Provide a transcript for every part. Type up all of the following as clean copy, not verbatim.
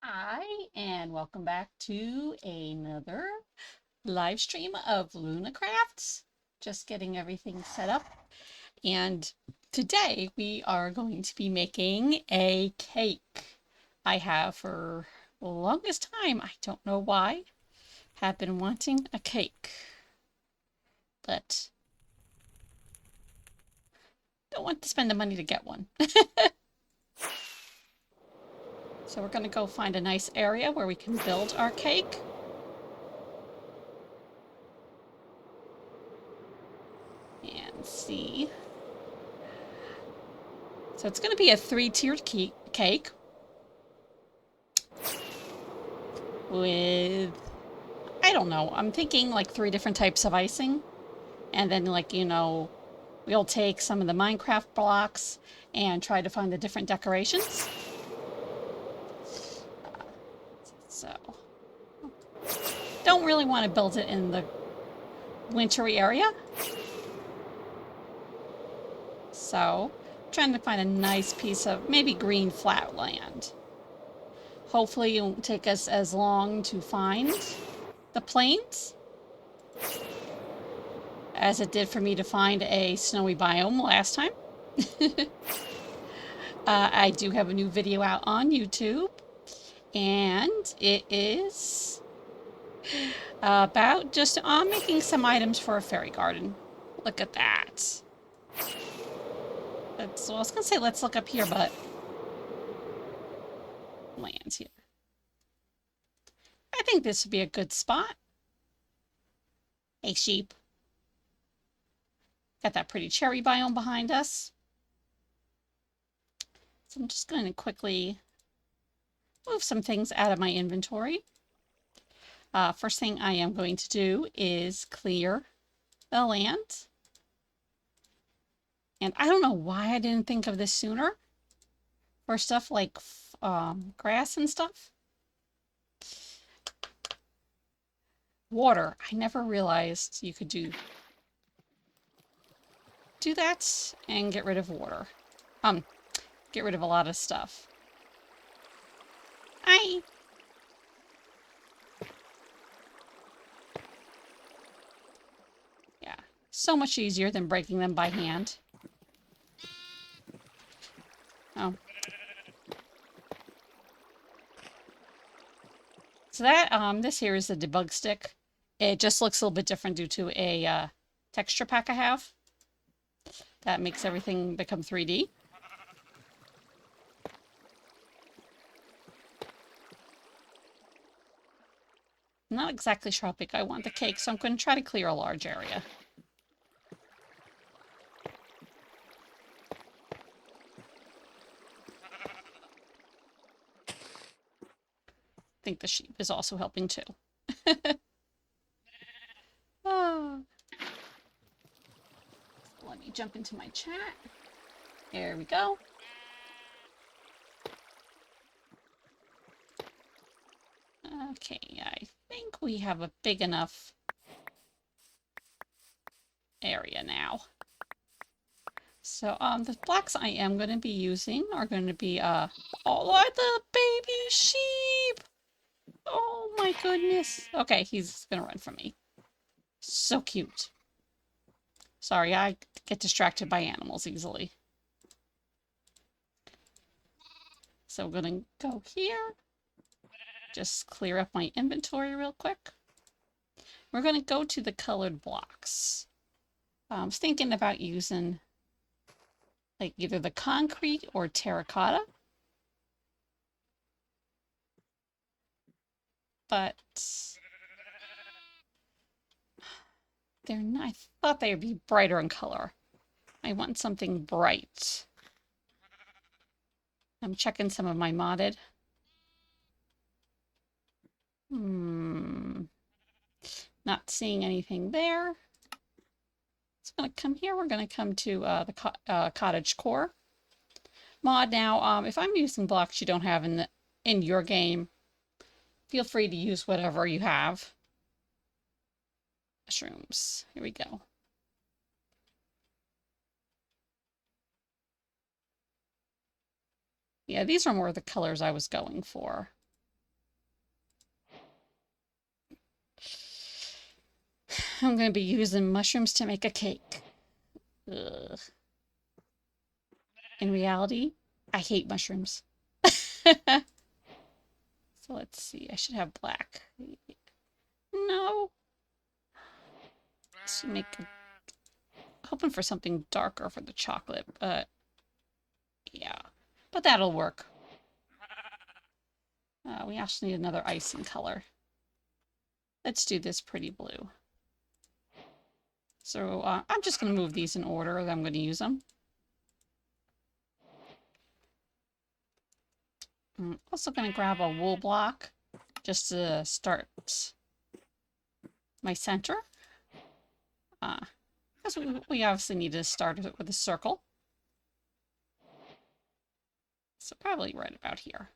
Hi, and welcome back to another live stream of LunaCraft. Just getting everything set up. And today we are going to be making a cake. I have for the longest time, I don't know why, have been wanting a cake. But don't want to spend the money to get one. So we're going to go find a nice area where we can build our cake. And see. So it's going to be a three-tiered cake with, I don't know, I'm thinking like 3 different types of icing. And then we'll take some of the Minecraft blocks and try to find the different decorations. So, don't really want to build it in the wintry area. So, trying to find a nice piece of maybe green flat land. Hopefully it won't take us as long to find the plains as it did for me to find a snowy biome last time. I do have a new video out on YouTube, and it is about just making some items for a fairy garden. Look at that. I was going to say let's look up here, but lands here. I think this would be a good spot. Hey, sheep. Got that pretty cherry biome behind us. So I'm just going to quickly move some things out of my inventory. First thing I am going to do is clear the land. And I don't know why I didn't think of this sooner for stuff like grass and stuff. Water. I never realized you could do that and get rid of water. Get rid of a lot of stuff. Hi. Yeah, so much easier than breaking them by hand. Oh. So that, this here is the debug stick. It just looks a little bit different due to a texture pack I have. That makes everything become 3D. I'm not exactly sure how big I want the cake, so I'm going to try to clear a large area. I think the sheep is also helping too. Oh. Let me jump into my chat. There we go. Okay, I think we have a big enough area now. So the blocks I am going to be using are going to be oh, the baby sheep. Oh my goodness. Okay, he's going to run from me. So cute. Sorry, I get distracted by animals easily. So we're going to go here. Just clear up my inventory real quick. We're going to go to the colored blocks. I was thinking about using like either the concrete or terracotta. But they're not, I thought they would be brighter in color. I want something bright. I'm checking some of my modded. Not seeing anything there. It's going to come here. We're going to come to the cottage core mod. Now, if I'm using blocks you don't have in your game, feel free to use whatever you have. Mushrooms. Here we go. Yeah, these are more the colors I was going for. I'm going to be using mushrooms to make a cake. Ugh. In reality, I hate mushrooms. So let's see. I should have black. No. Let's make a, hoping for something darker for the chocolate, but yeah. But that'll work. We actually need another icing color. Let's do this pretty blue. So I'm just going to move these in order that I'm going to use them. I'm also going to grab a wool block just to start my center. Because we obviously need to start it with a circle. So probably right about here.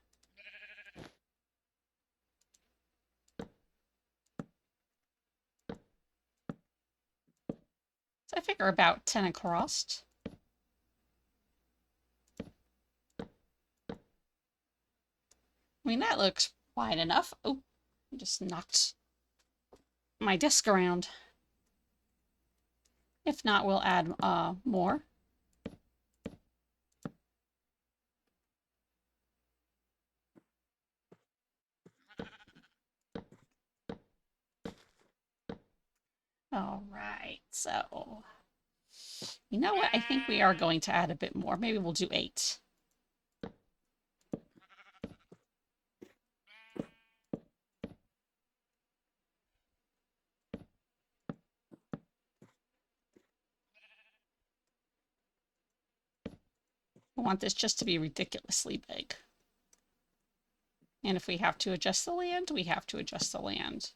So I figure about 10 across. I mean, that looks wide enough. Oh, I just knocked my disc around. If not, we'll add more. All right, so you know what? I think we are going to add a bit more. Maybe we'll do 8. I want this just to be ridiculously big. And if we have to adjust the land, we have to adjust the land.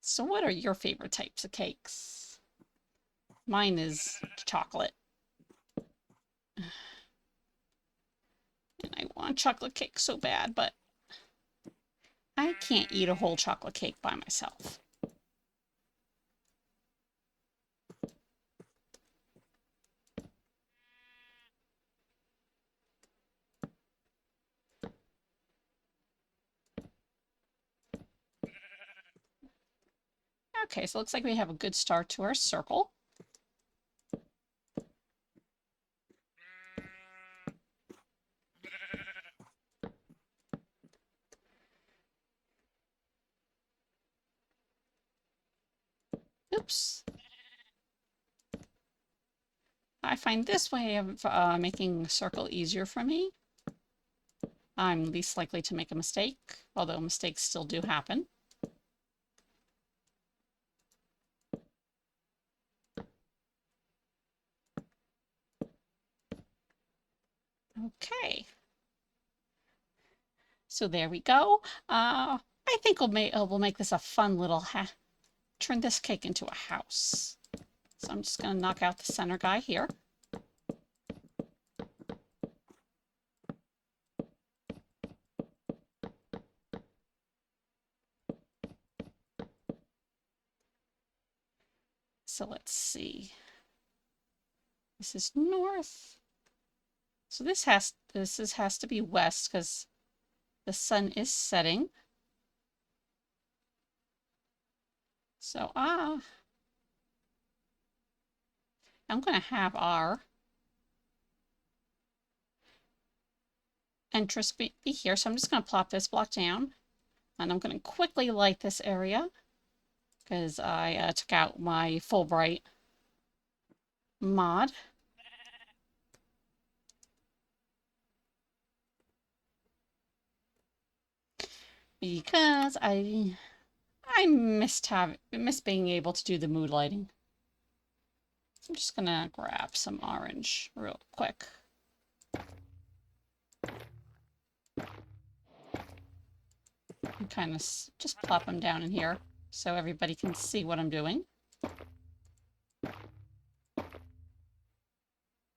So what are your favorite types of cakes? Mine is chocolate. And I want chocolate cake so bad, but I can't eat a whole chocolate cake by myself. Okay, so it looks like we have a good start to our circle. Oops. I find this way of making a circle easier for me. I'm least likely to make a mistake, although mistakes still do happen. Okay. So there we go. I think we'll make this a fun little turn this cake into a house. So I'm just going to knock out the center guy here. So let's see. This is north. So this has to be west because the sun is setting. So I'm going to have our entrance be here. So I'm just going to plop this block down, and I'm going to quickly light this area because I took out my Fulbright mod. Because I miss being able to do the mood lighting. I'm just gonna grab some orange real quick. And kind of just plop them down in here so everybody can see what I'm doing.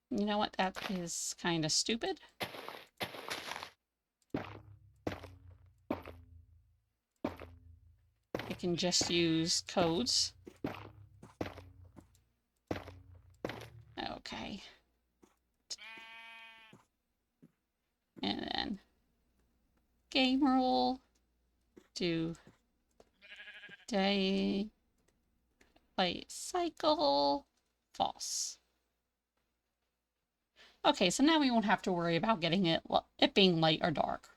You know what? That is kind of stupid. I can just use codes. Okay. And then game rule, do day, light cycle, false. Okay, so now we won't have to worry about getting it being light or dark.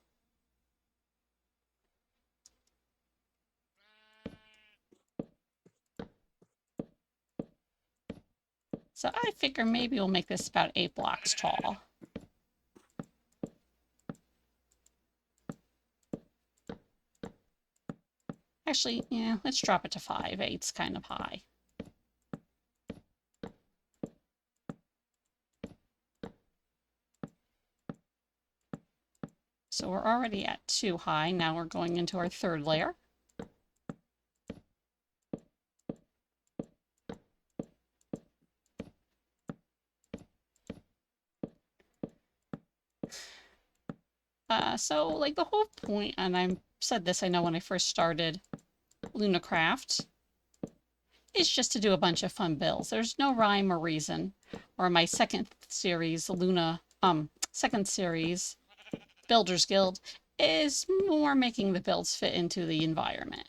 So I figure maybe we'll make this about 8 blocks tall. Actually, yeah, let's drop it to 5. 8's kind of high. So we're already at 2 high. Now we're going into our third layer. So like the whole point, and I said this, I know when I first started LunaCraft, is just to do a bunch of fun builds. There's no rhyme or reason. Or my second series, second series, Builders Guild, is more making the builds fit into the environment.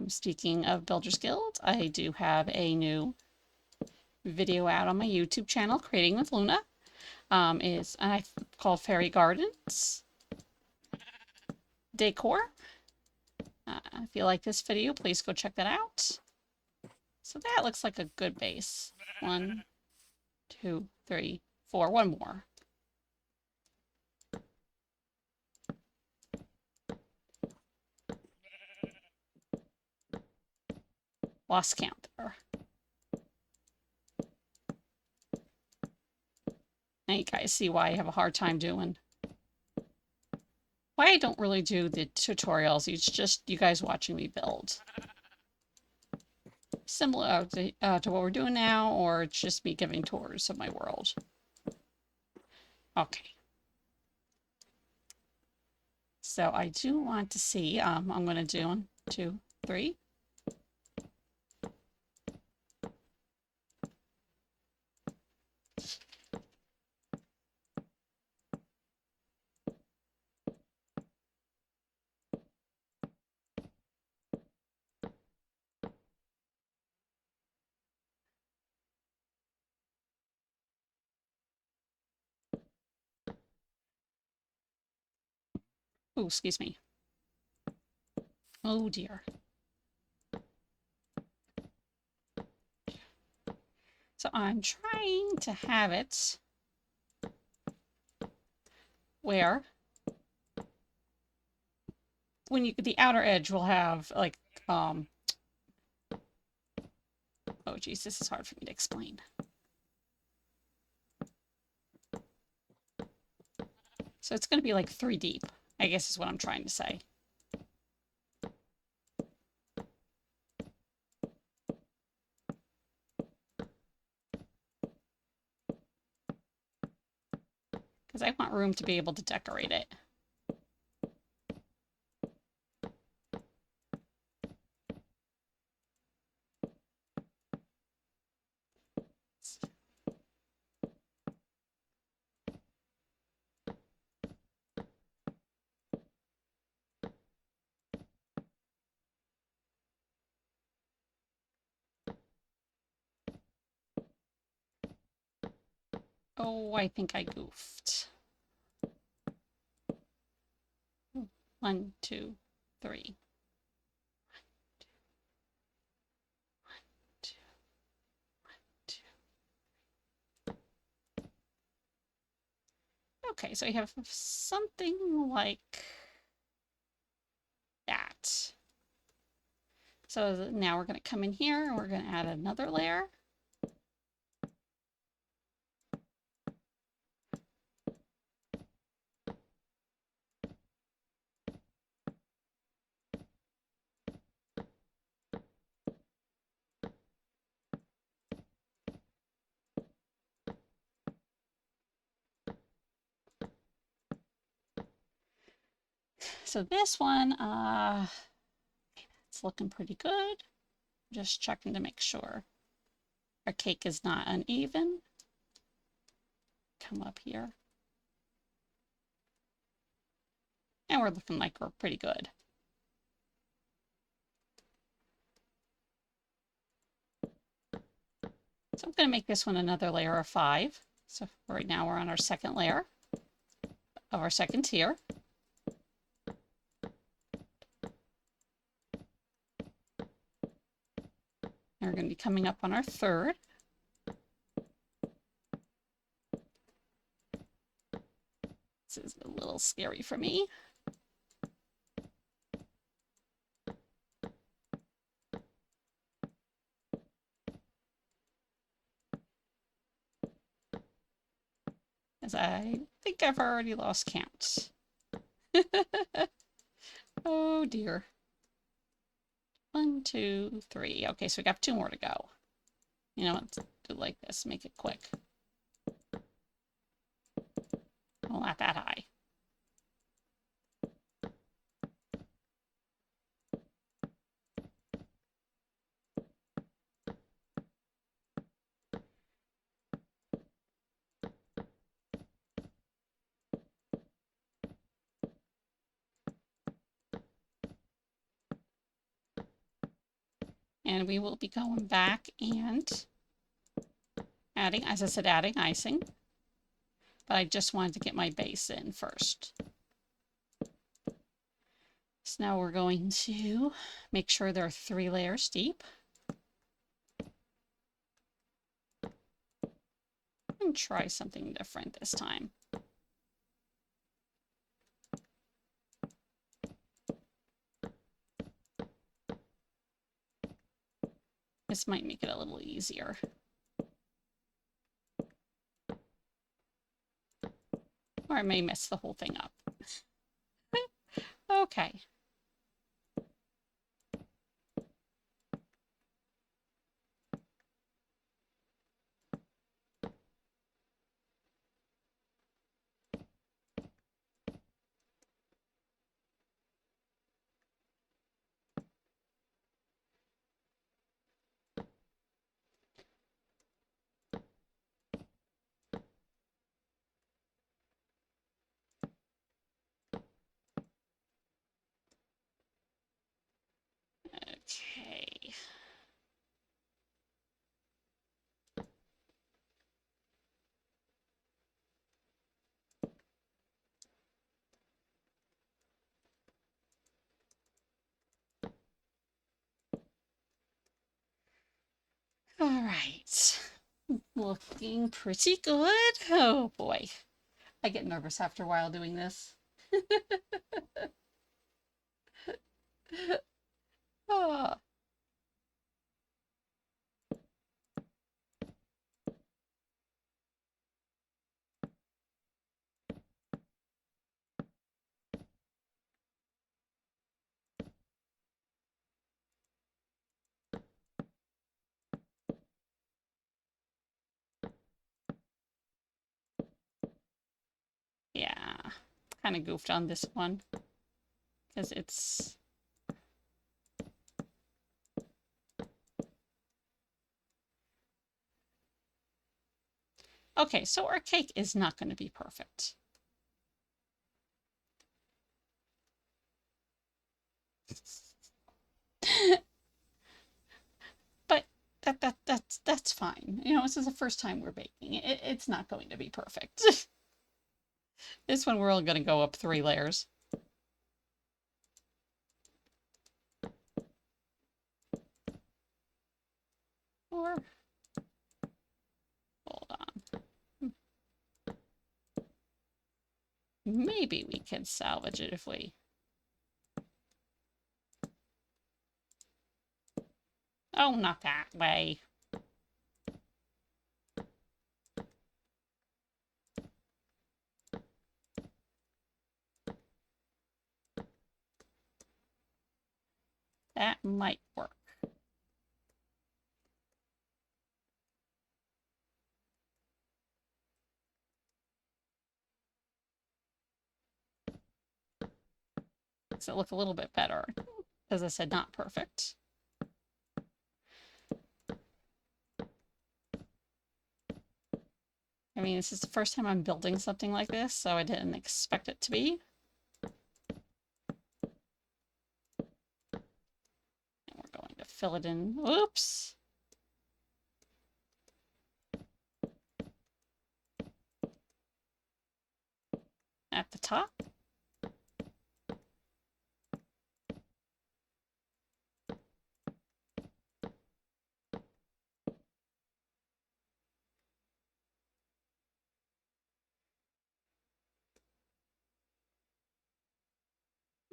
Speaking of Builders Guild, I do have a new video out on my YouTube channel, Creating with Luna. It's called Fairy Gardens Decor. If you like this video, please go check that out. So that looks like a good base. 1, 2, 3, 4. One more. Lost count there. Now you guys see why I have a hard time doing. Why I don't really do the tutorials. It's just you guys watching me build. Similar to what we're doing now, or it's just me giving tours of my world. Okay. So I do want to see, I'm going to do 1, 2, 3. Oh, excuse me. Oh dear. So I'm trying to have it where when the outer edge will have like, oh geez, this is hard for me to explain. So it's going to be like 3 deep, I guess is what I'm trying to say. Because I want room to be able to decorate it. Oh, I think I goofed. 1, 2, 3. Okay, so we have something like that. So now we're going to come in here and we're going to add another layer. so this one, it's looking pretty good. Just checking to make sure our cake is not uneven. Come up here. And we're looking like we're pretty good. So I'm going to make this one another layer of 5. So right now we're on our second layer of our second tier. And we're going to be coming up on our third. This is a little scary for me. As I think I've already lost count. Oh dear. 1, 2, 3. Okay, so we got 2 more to go. You know, let's do it like this, make it quick. Well, not that high. And we will be going back and adding, as I said, adding icing. But I just wanted to get my base in first. So now we're going to make sure they're 3 layers deep. And try something different this time. This might make it a little easier. Or I may mess the whole thing up. Okay. Okay. All right. Looking pretty good. Oh boy. I get nervous after a while doing this. Oh. Yeah, kind of goofed on this one because it's okay. So our cake is not going to be perfect. But that's fine. You know, this is the first time we're baking. It's not going to be perfect. This one we're only going to go up 3 layers. Or hold on. Maybe we can salvage it if we. Oh, not that way. That might work. Makes it look a little bit better. As I said, not perfect. I mean, this is the first time I'm building something like this, so I didn't expect it to be. And we're going to fill it in. Oops. At the top.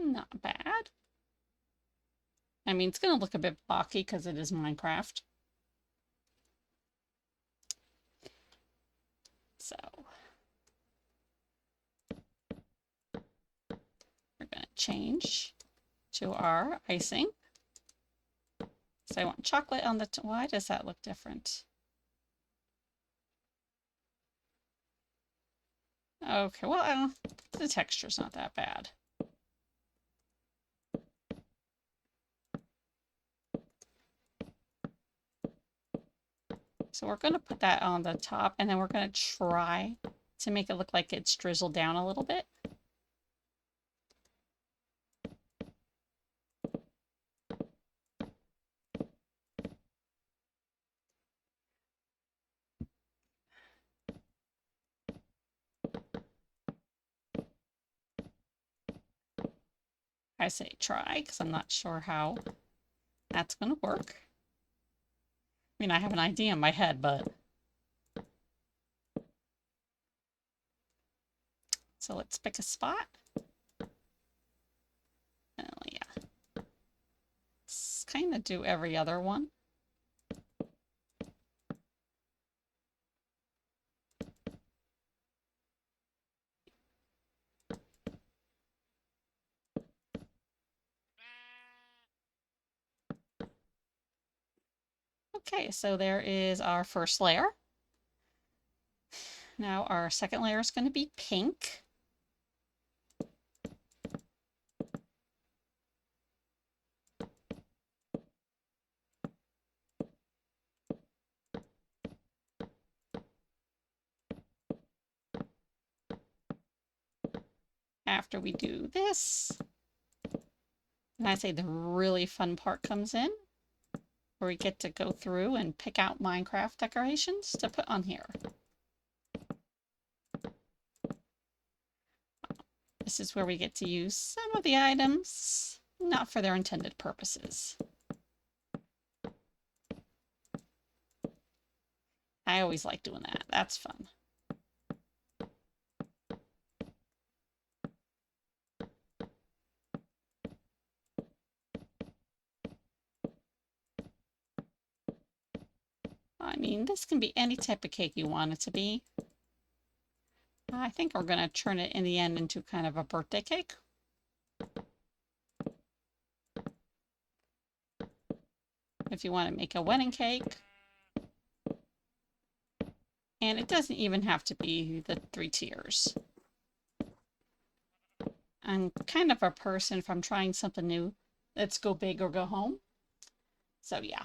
Not bad. I mean, it's going to look a bit blocky because it is Minecraft. So we're going to change to our icing. So I want chocolate on the why does that look different? Okay, well, the texture's not that bad. So we're going to put that on the top, and then we're going to try to make it look like it's drizzled down a little bit. I say try because I'm not sure how that's going to work. I mean, I have an idea in my head, but... So let's pick a spot. Oh, yeah. Let's kind of do every other one. Okay, so there is our first layer. Now our second layer is going to be pink. After we do this, and I say the really fun part comes in, where we get to go through and pick out Minecraft decorations to put on here. This is where we get to use some of the items, not for their intended purposes. I always like doing that. That's fun. I mean, this can be any type of cake you want it to be. I think we're going to turn it in the end into kind of a birthday cake. If you want to make a wedding cake. And it doesn't even have to be the 3 tiers. I'm kind of a person, if I'm trying something new, let's go big or go home. So yeah.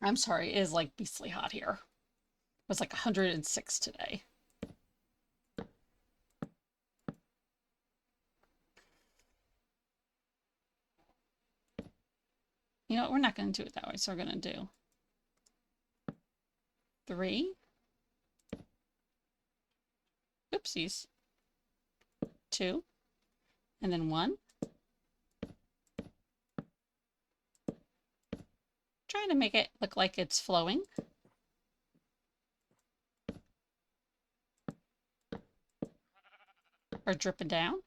I'm sorry, it is like beastly hot here. It was like 106 today. You know what, we're not going to do it that way, so we're going to do 3. Oopsies. 2. And then 1. Trying to make it look like it's flowing. Or dripping down.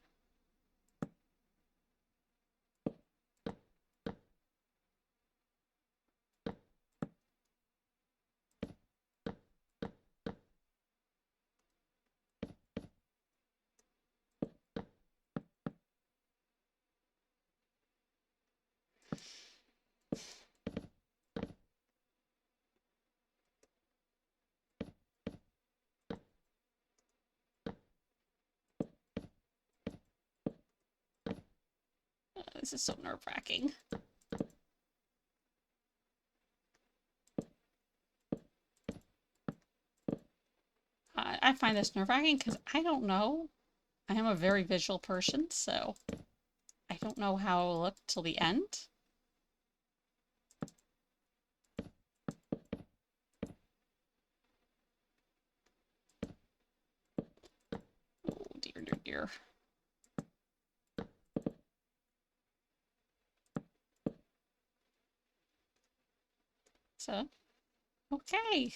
This is so nerve-wracking. I find this nerve-wracking because I don't know. I am a very visual person, so I don't know how it will look till the end. Oh, dear, dear, dear. So, okay.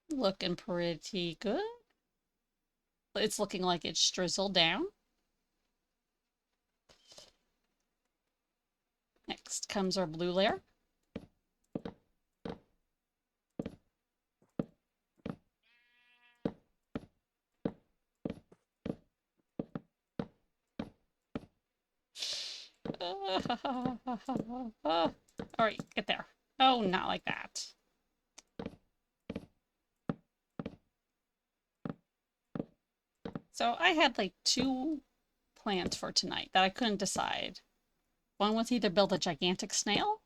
Looking pretty good. It's looking like it's drizzled down. Next comes our blue layer. All right, get there. Oh, not like that. So I had like two plans for tonight that I couldn't decide. One was either build a gigantic snail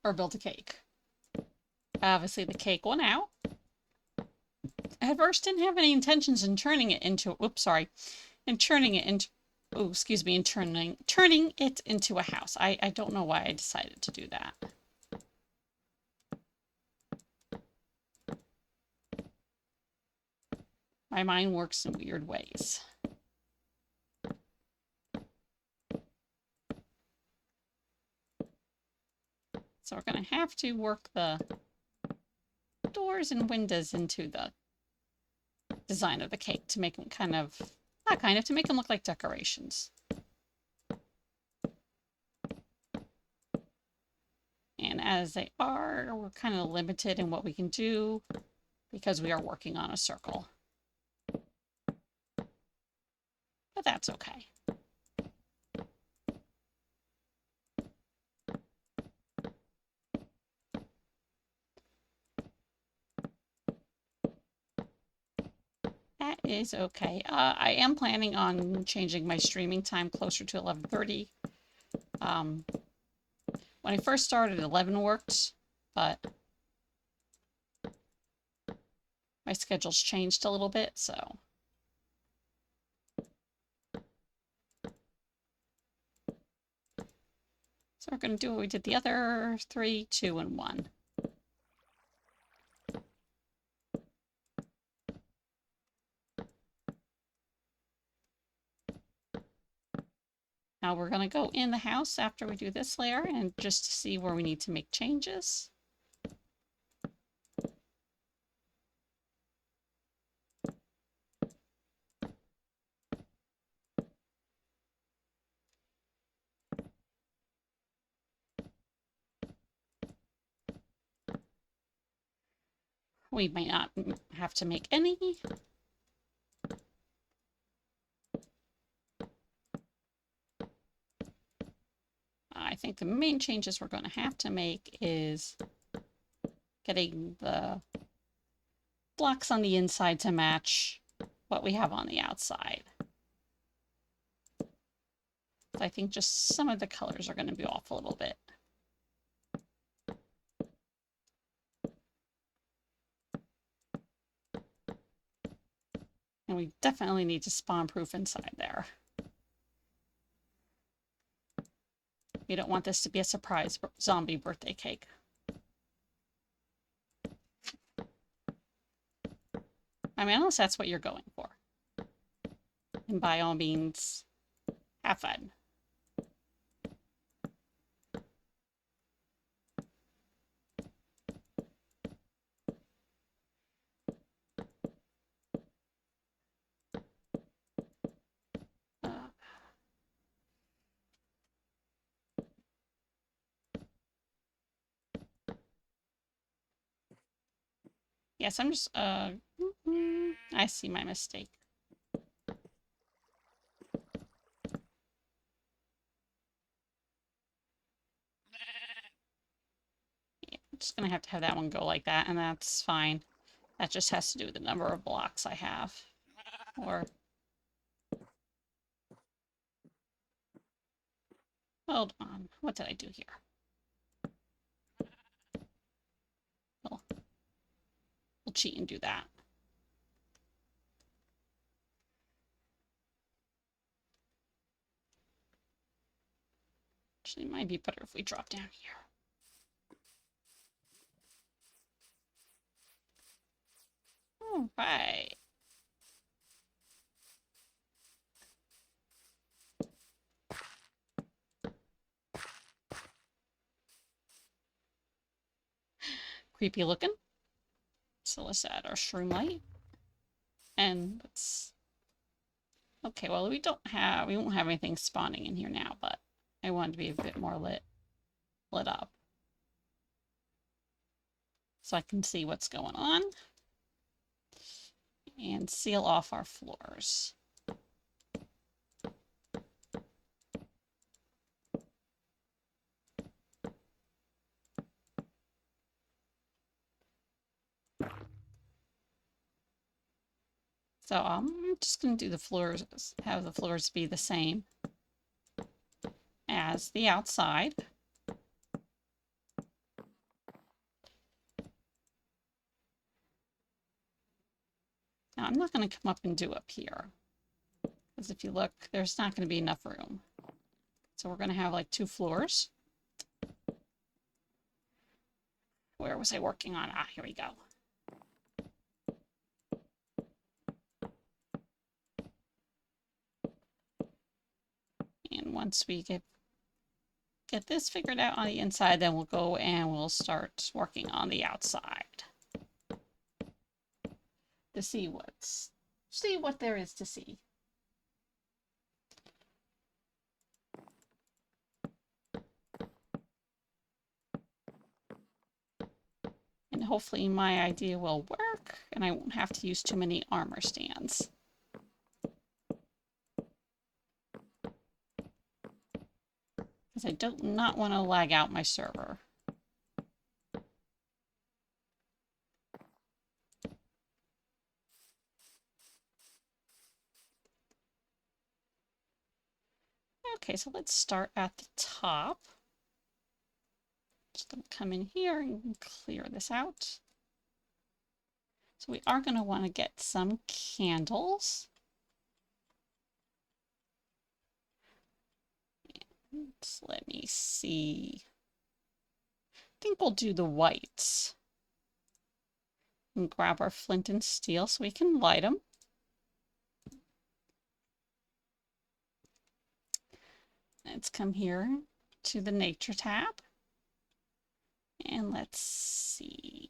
or build a cake. Obviously the cake won out. I at first didn't have any intentions in turning it into, in turning it into, oh, excuse me, in turning it into a house. I don't know why I decided to do that. My mind works in weird ways. So we're going to have to work the doors and windows into the design of the cake to make them to make them look like decorations. And as they are, we're kind of limited in what we can do because we are working on a circle. But that's okay. That is okay. I am planning on changing my streaming time closer to 11:30. When I first started, 11 worked, but my schedule's changed a little bit, so. So we're going to do what we did the other 3, 2, and 1. Now we're going to go in the house after we do this layer and just to see where we need to make changes. We might not have to make any. I think the main changes we're going to have to make is getting the blocks on the inside to match what we have on the outside. So I think just some of the colors are going to be off a little bit. And we definitely need to spawn-proof inside there. We don't want this to be a surprise zombie birthday cake. I mean, unless that's what you're going for. And by all means, have fun. Yes, I'm just, I see my mistake. Yeah, I'm just gonna have to have that one go like that, and that's fine. That just has to do with the number of blocks I have. Or Hold on. What did I do here? We'll cheat and do that. Actually, it might be better if we drop down here. All right. Creepy looking. So let's add our shroom light. And let's... Okay, well, we won't have anything spawning in here now, but I want it to be a bit more lit up. So I can see what's going on. And seal off our floors. So I'm just going to do the floors, have the floors be the same as the outside. Now I'm not going to come up and do up here, because if you look, there's not going to be enough room. So we're going to have like 2 floors. Where was I working on? Ah, here we go. And once we get this figured out on the inside, then we'll go and we'll start working on the outside to see what there is to see. And hopefully my idea will work and I won't have to use too many armor stands. Because I do not want to lag out my server. Okay, so let's start at the top. Just going to come in here and clear this out. So we are going to want to get some candles. And let me see. I think we'll do the whites. And grab our flint and steel so we can light them. Let's come here to the nature tab. And let's see.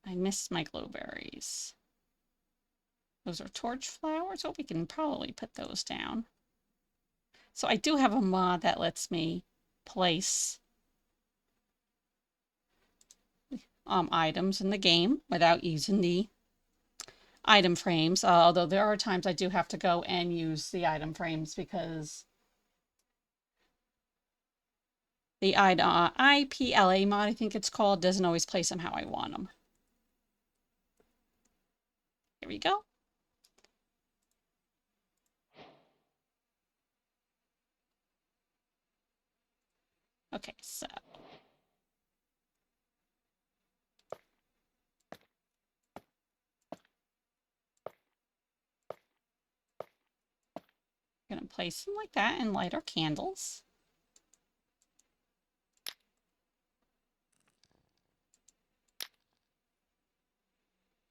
I missed my glowberries. Those are torch flowers. Oh, we can probably put those down. So I do have a mod that lets me place items in the game without using the item frames. Although there are times I do have to go and use the item frames because the IPLA mod, I think it's called, doesn't always place them how I want them. Here we go. Okay, so we're going to place them like that and light our candles.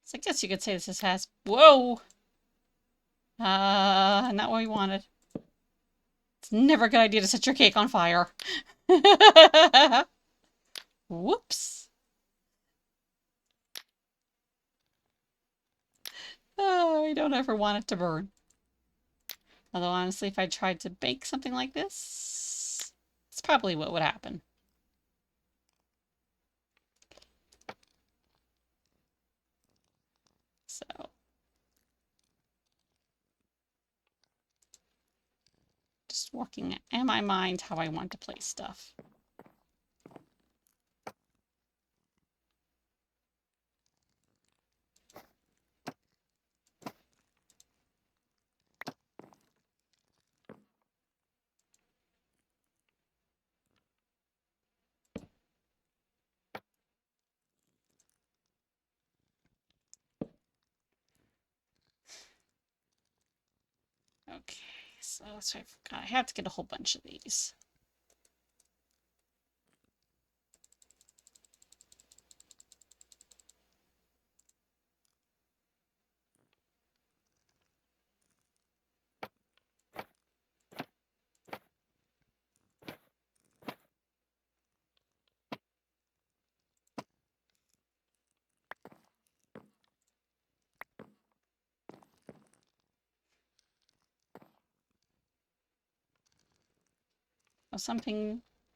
So I guess you could say this has, whoa! Not what we wanted. It's never a good idea to set your cake on fire. Whoops. Oh, I don't ever want it to burn. Although honestly, if I tried to bake something like this, it's probably what would happen. So just working in my mind how I want to place stuff. So that's what I forgot. I have to get a whole bunch of these.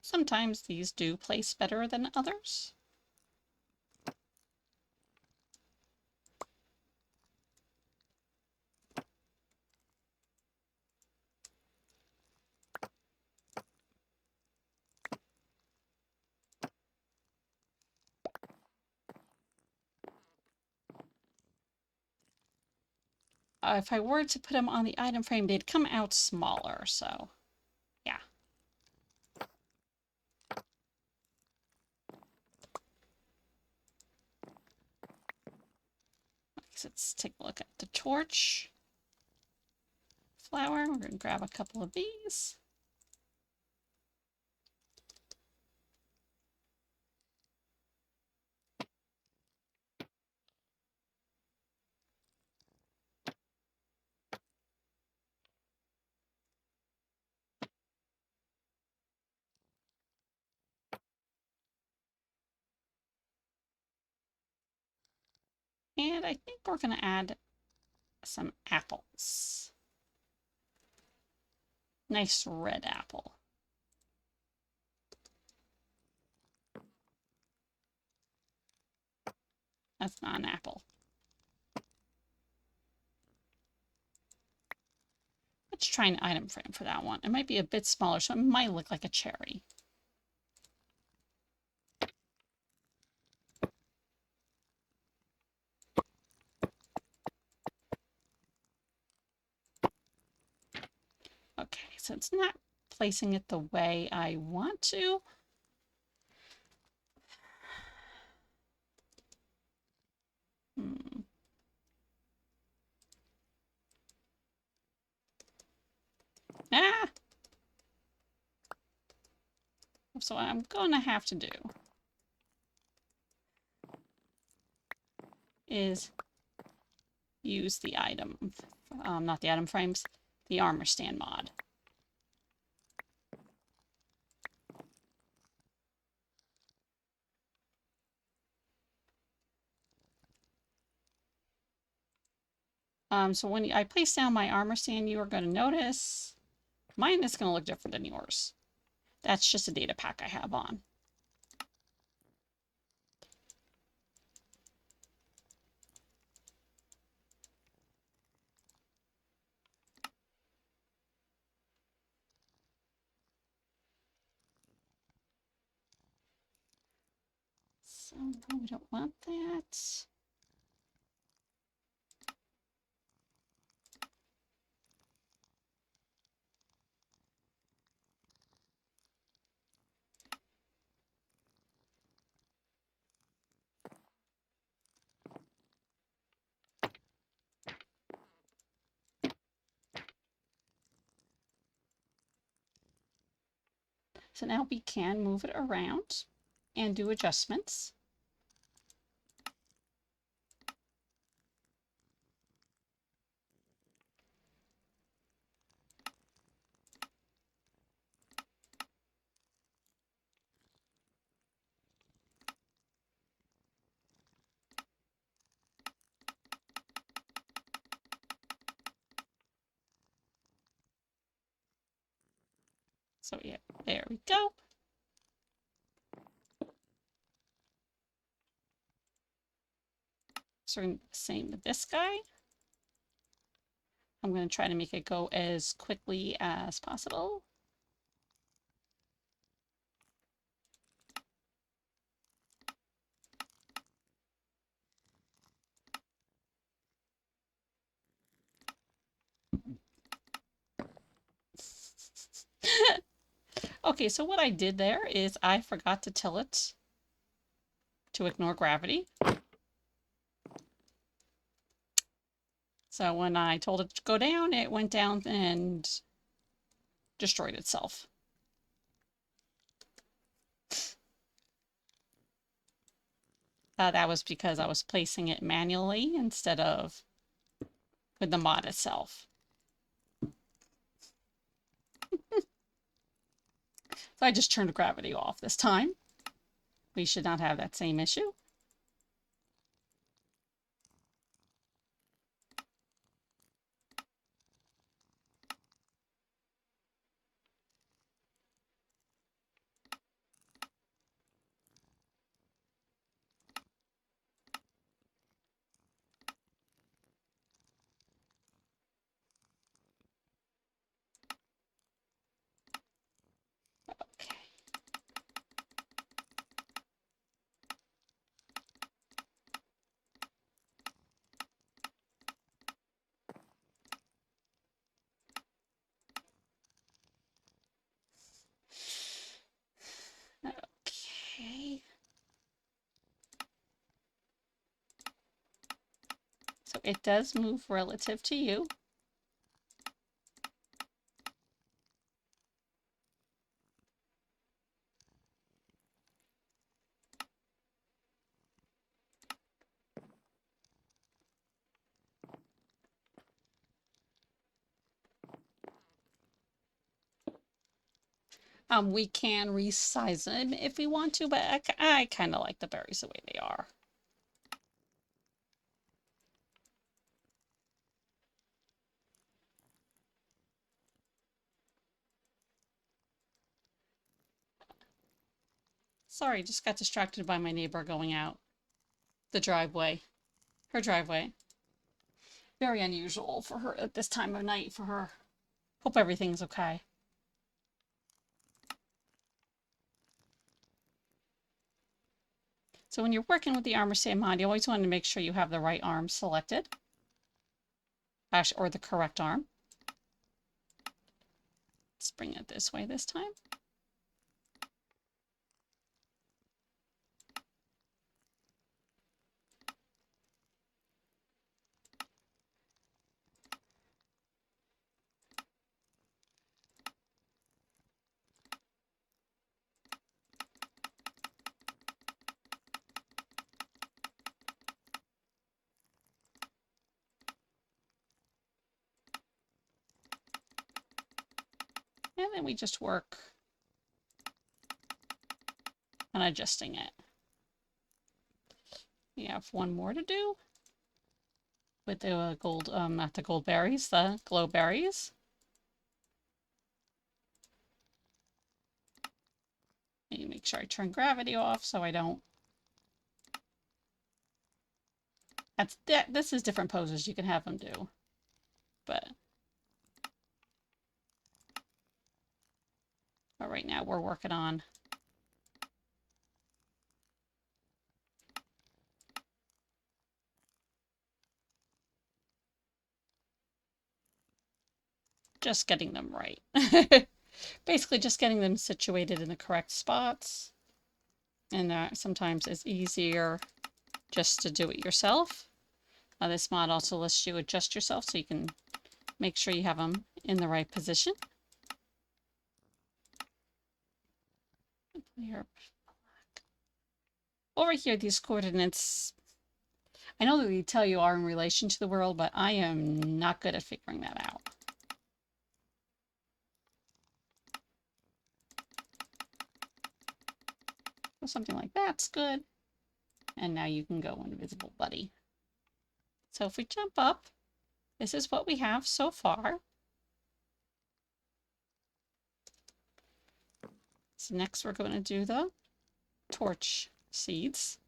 Sometimes these do place better than others. If I were to put them on the item frame, they'd come out smaller, so yeah. Let's take a look at the torch flower. We're going to grab a couple of these. And I think we're going to add some apples. Nice red apple. That's not an apple. Let's try an item frame for that one. It might be a bit smaller, so it might look like a cherry. Okay, so it's not placing it the way I want to. Ah! So what I'm going to have to do is use the item, not the item frames, the armor stand mod. So when I place down my armor stand, you are going to notice mine is going to look different than yours. That's just a data pack I have on. So we don't want that. So now we can move it around and do adjustments. So yeah, there we go. So we're going to do the same with this guy. I'm going to try to make it go as quickly as possible. Okay, so what I did there is I forgot to tell it to ignore gravity. So when I told it to go down, it went down and destroyed itself. That was because I was placing it manually instead of with the mod itself. So I just turned gravity off this time. We should not have that same issue. Okay. Okay. So it does move relative to you. We can resize them if we want to, but I kind of like the berries the way they are. Sorry, just got distracted by my neighbor going out the driveway. Her driveway. Very unusual for her at this time of night for her. Hope everything's okay. So when you're working with the armor sand mod, you always want to make sure you have the right arm selected. Or the correct arm. Let's bring it this way this time. And then we just work on adjusting it. We have one more to do with the gold, not the gold berries, the glow berries. And make sure I turn gravity off so I don't. This is different poses you can have them do, but right now we're working on just getting them right. Basically just getting them situated in the correct spots. And sometimes it's easier just to do it yourself. This mod also lets you adjust yourself so you can make sure you have them in the right position. Over here, these coordinates, I know that they tell you are in relation to the world, but I am not good at figuring that out. So something like that's good. And now you can go invisible, buddy. So if we jump up, this is what we have so far. So next we're going to do the torch seeds.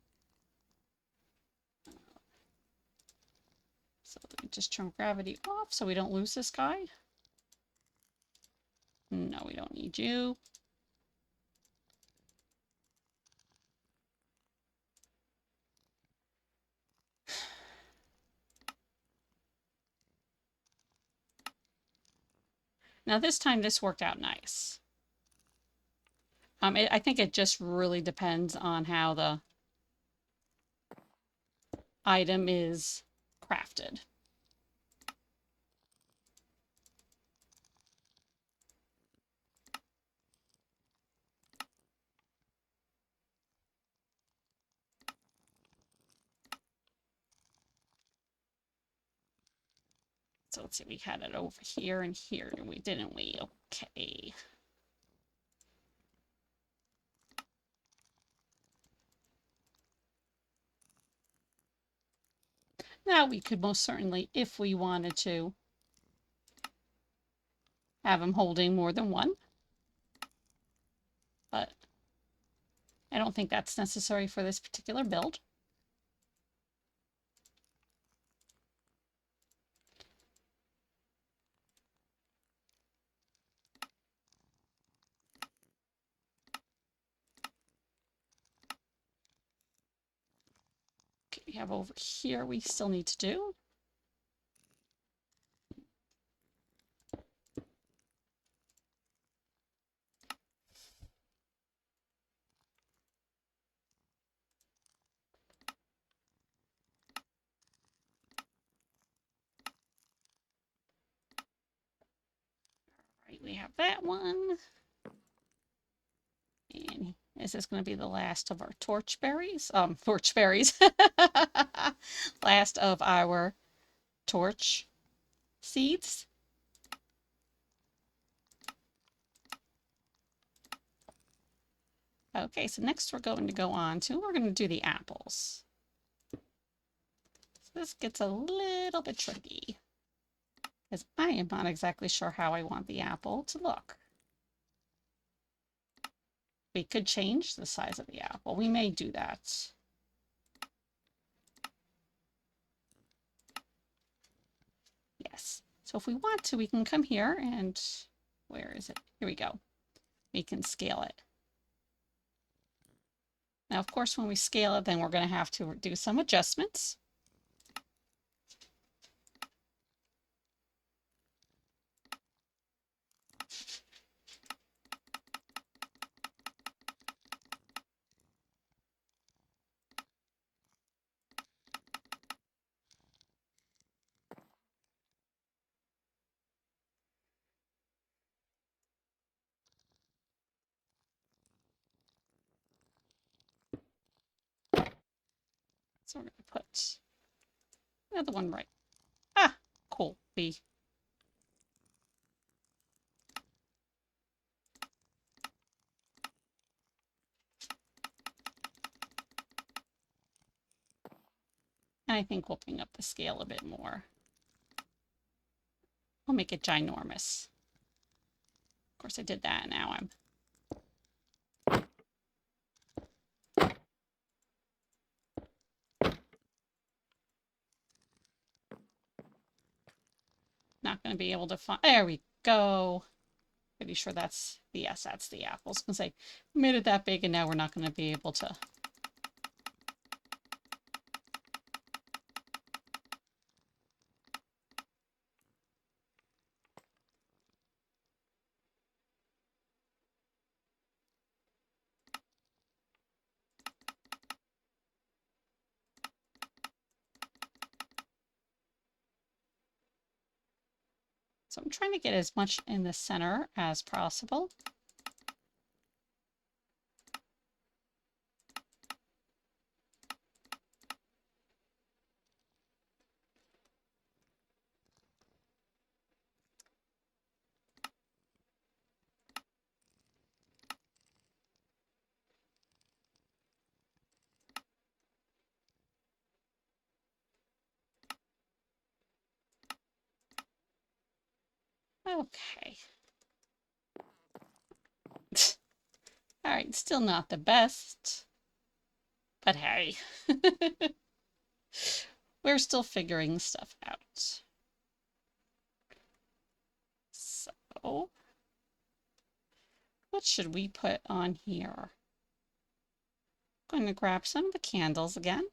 So let me just turn gravity off so we don't lose this guy. No, we don't need you. Now this time this worked out nice. I think it just really depends on how the item is crafted. So let's see, we had it over here and here, didn't we? Okay. Now we could most certainly, if we wanted to, have them holding more than one, but I don't think that's necessary for this particular build. Okay, we have over here we still need to do. Right, we have that one. And is this going to be the last of our torch berries? Torch berries. Last of our torch seeds. Okay, so next we're going to go on to, we're going to do the apples. So this gets a little bit tricky because I am not exactly sure how I want the apple to look. We could change the size of the apple. We may do that. Yes. So if we want to, we can come here and, where is it? Here we go. We can scale it. Now, of course, when we scale it, then we're going to have to do some adjustments. So we're going to put another one right. Ah, cool. B. And I think we'll bring up the scale a bit more. We'll make it ginormous. Of course, I did that. Now I'm not going to be able to find. There we go. Pretty sure that's the, yes, that's the apples. I was going to say, we made it that big and now we're not going to be able to. So I'm trying to get as much in the center as possible. Okay. All right, still not the best, but hey, we're still figuring stuff out. So, what should we put on here? I'm going to grab some of the candles again.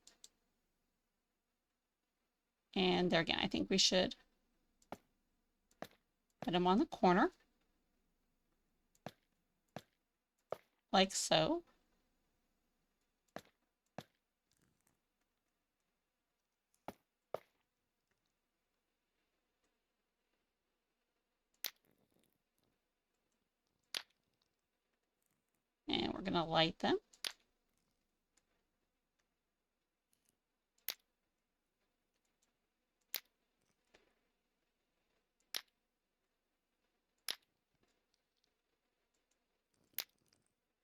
And there again, I think we should put them on the corner, like so. And we're going to light them.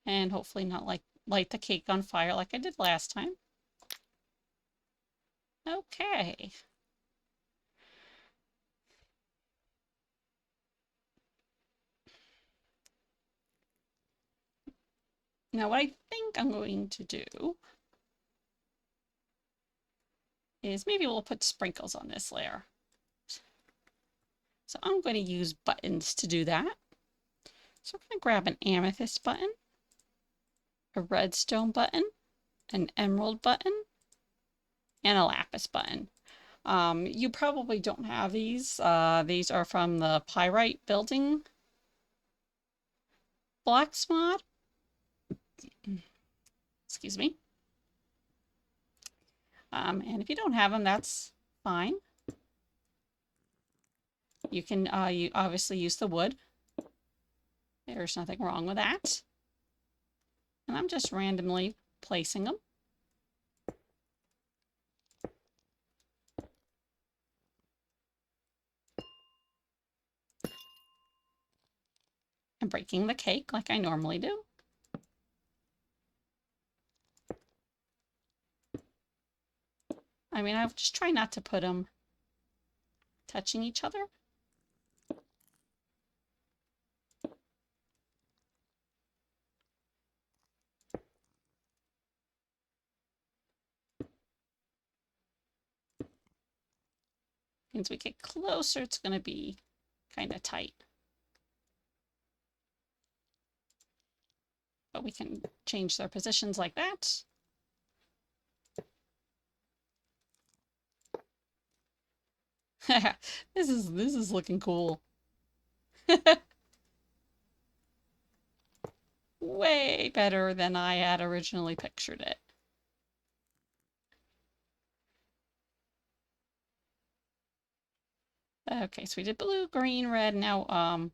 and hopefully not light the cake on fire like I did last time. Okay. Now what I think I'm going to do is maybe we'll put sprinkles on this layer. So I'm going to use buttons to do that. So I'm going to grab an amethyst button, a redstone button, an emerald button, and a lapis button. You probably don't have these. These are from the pyrite building blocks mod. Excuse me. And if you don't have them, that's fine. You can you obviously use the wood. There's nothing wrong with that. And I'm just randomly placing them. And breaking the cake like I normally do. I mean, I just try not to put them touching each other. As we get closer, it's going to be kind of tight. But we can change their positions like that. This is looking cool. Way better than I had originally pictured it. Okay, so we did blue, green, red. Now,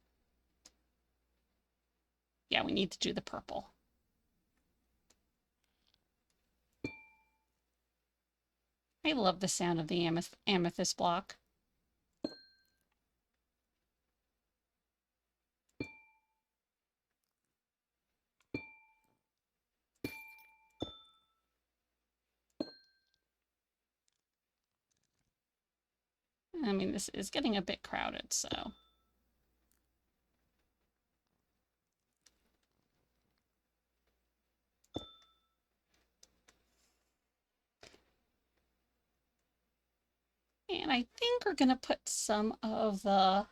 yeah, we need to do the purple. I love the sound of the amethyst block. I mean, this is getting a bit crowded, so. And I think we're gonna put some of the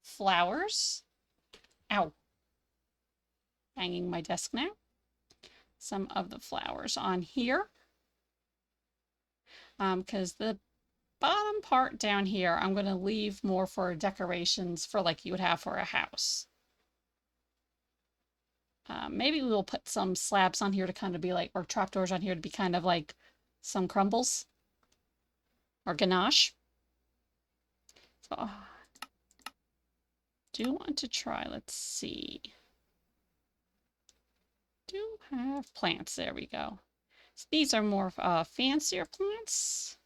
flowers. Ow. Hanging my desk now. Some of the flowers on here. Because the bottom part down here, I'm going to leave more for decorations for like you would have for a house. Maybe we'll put some slabs on here to kind of be like, or trapdoors on here to be kind of like some crumbles or ganache. So, do want to try, let's see. Do have plants, there we go. So these are more fancier plants.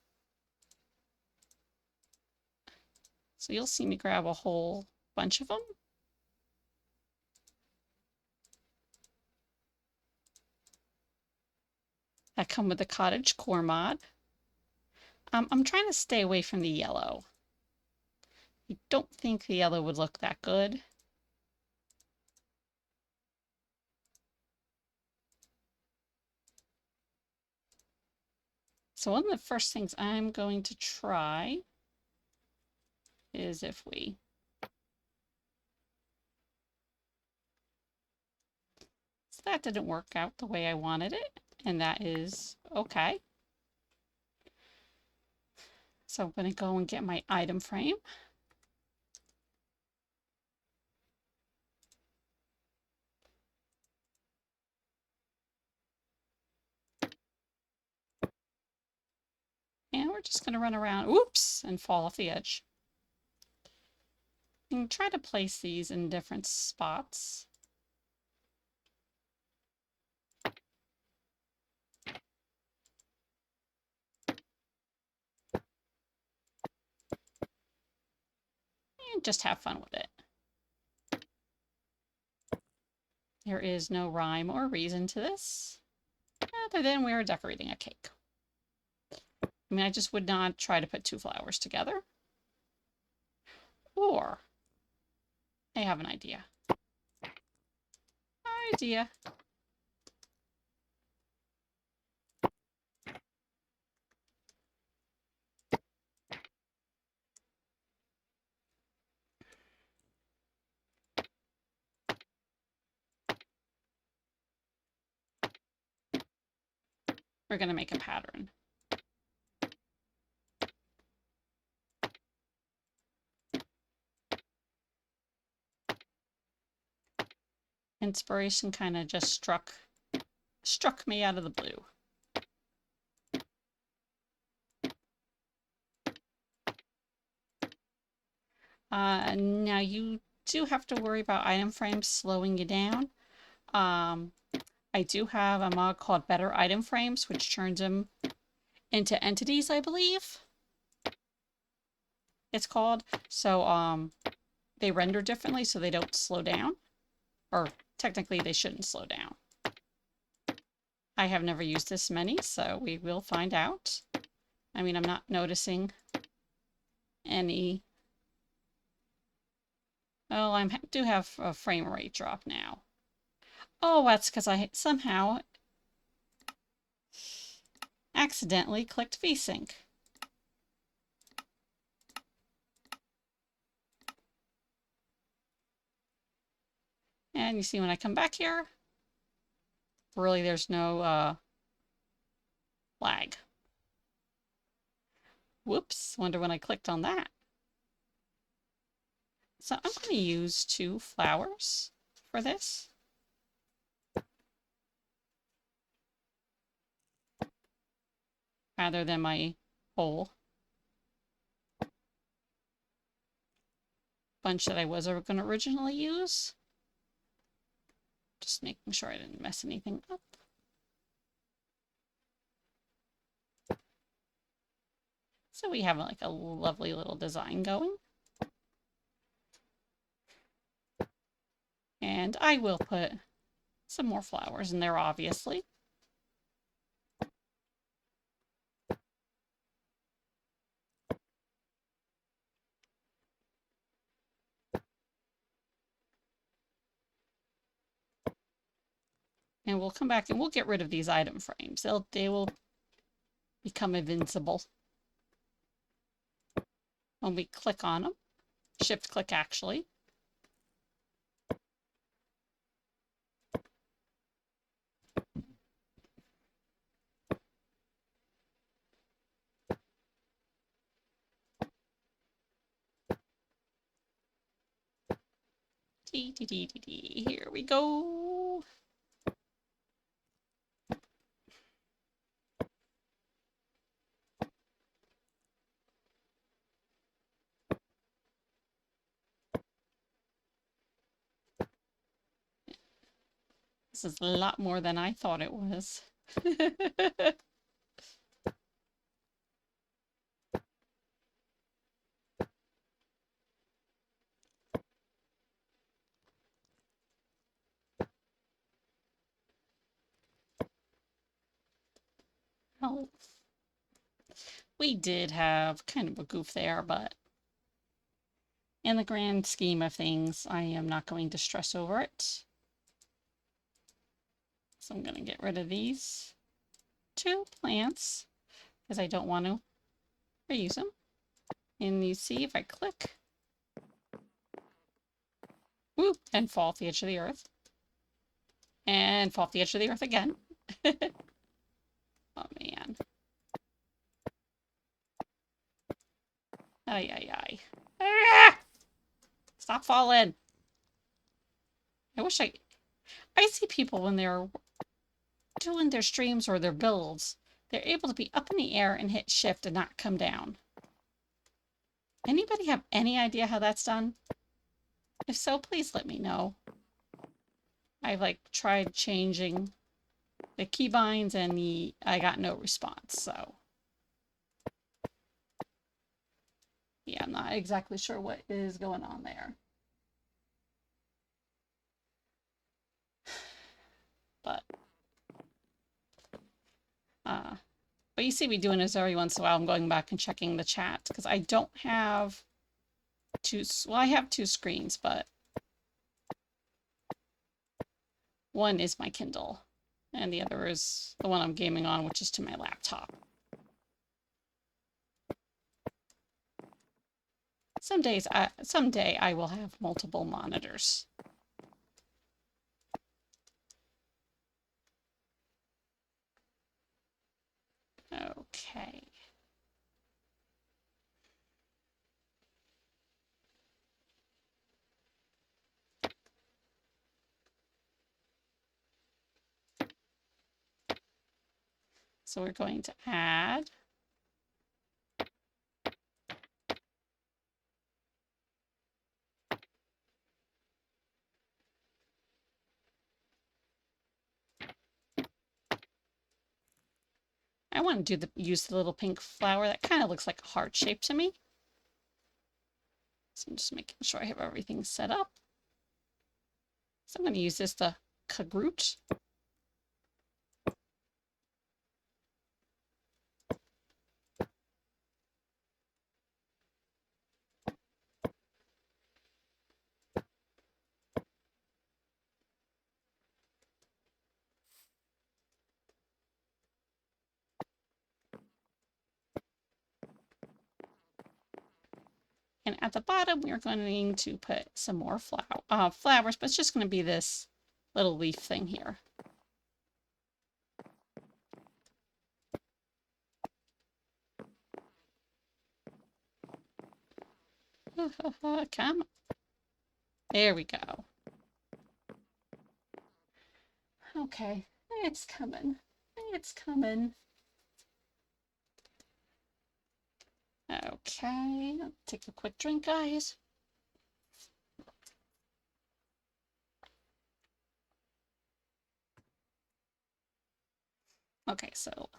So you'll see me grab a whole bunch of them. That come with the cottage core mod. I'm trying to stay away from the yellow. I don't think the yellow would look that good. So one of the first things I'm going to try is if we so that didn't work out the way I wanted it, and that is okay. So I'm going to go and get my item frame. And we're just going to run around, oops, and fall off the edge. And try to place these in different spots. And just have fun with it. There is no rhyme or reason to this, other than we are decorating a cake. I mean, I just would not try to put two flowers together. Or, I have an idea. We're going to make a pattern. Inspiration kind of just struck me out of the blue. Now you do have to worry about item frames slowing you down. I do have a mod called Better Item Frames, which turns them into entities, I believe it's called. So they render differently so they don't slow down. Or technically they shouldn't slow down. I have never used this many, so we will find out. I mean, I'm not noticing any. Oh, I do have a frame rate drop now. Oh, that's because I somehow accidentally clicked VSync. And you see when I come back here, really there's no lag. Whoops, wonder when I clicked on that. So I'm going to use 2 flowers for this. Rather than my whole bunch that I was going to originally use. Just making sure I didn't mess anything up. So we have like a lovely little design going. And I will put some more flowers in there, obviously. And we'll come back and we'll get rid of these item frames. They will become invincible when we click on them. Shift click, actually. Here we go. This is a lot more than I thought it was. Well, we did have kind of a goof there, but in the grand scheme of things, I am not going to stress over it. So I'm going to get rid of these 2 plants because I don't want to reuse them. And you see if I click, whoop, and fall off the edge of the earth. And fall off the edge of the earth again. Oh, man. Ay, ay, ay. Ah! Stop falling. I wish I see people when they're doing their streams or their builds, they're able to be up in the air and hit shift and not come down. Anybody have any idea how that's done? If so, please let me know. I've like tried changing the keybinds and I got no response, so. Yeah, I'm not exactly sure what is going on there. But you see me doing this every once in a while. I'm going back and checking the chat because I don't have two, well, I have two screens, but one is my Kindle and the other is the one I'm gaming on, which is to my laptop. Someday I will have multiple monitors. Okay. So we're going to add I want to use the little pink flower that kind of looks like a heart shape to me. So I'm just making sure I have everything set up. So I'm going to use this to kagroot. And at the bottom, we're going to put some more flowers, but it's just going to be this little leaf thing here. Come on. There we go. Okay, it's coming. It's coming. Okay, take a quick drink, guys. Okay, so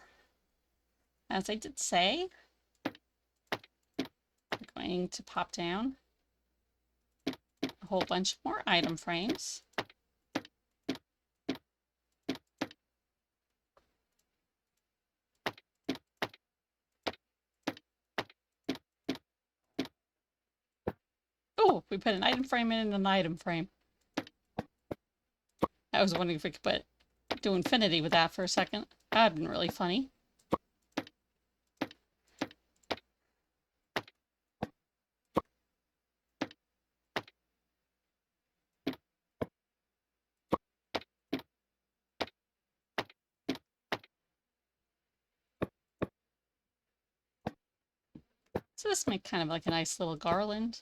as I did say, I'm going to pop down a whole bunch more item frames. Oh, we put an item frame in an item frame. I was wondering if we could do infinity with that for a second. That would have been really funny. So this makes kind of like a nice little garland.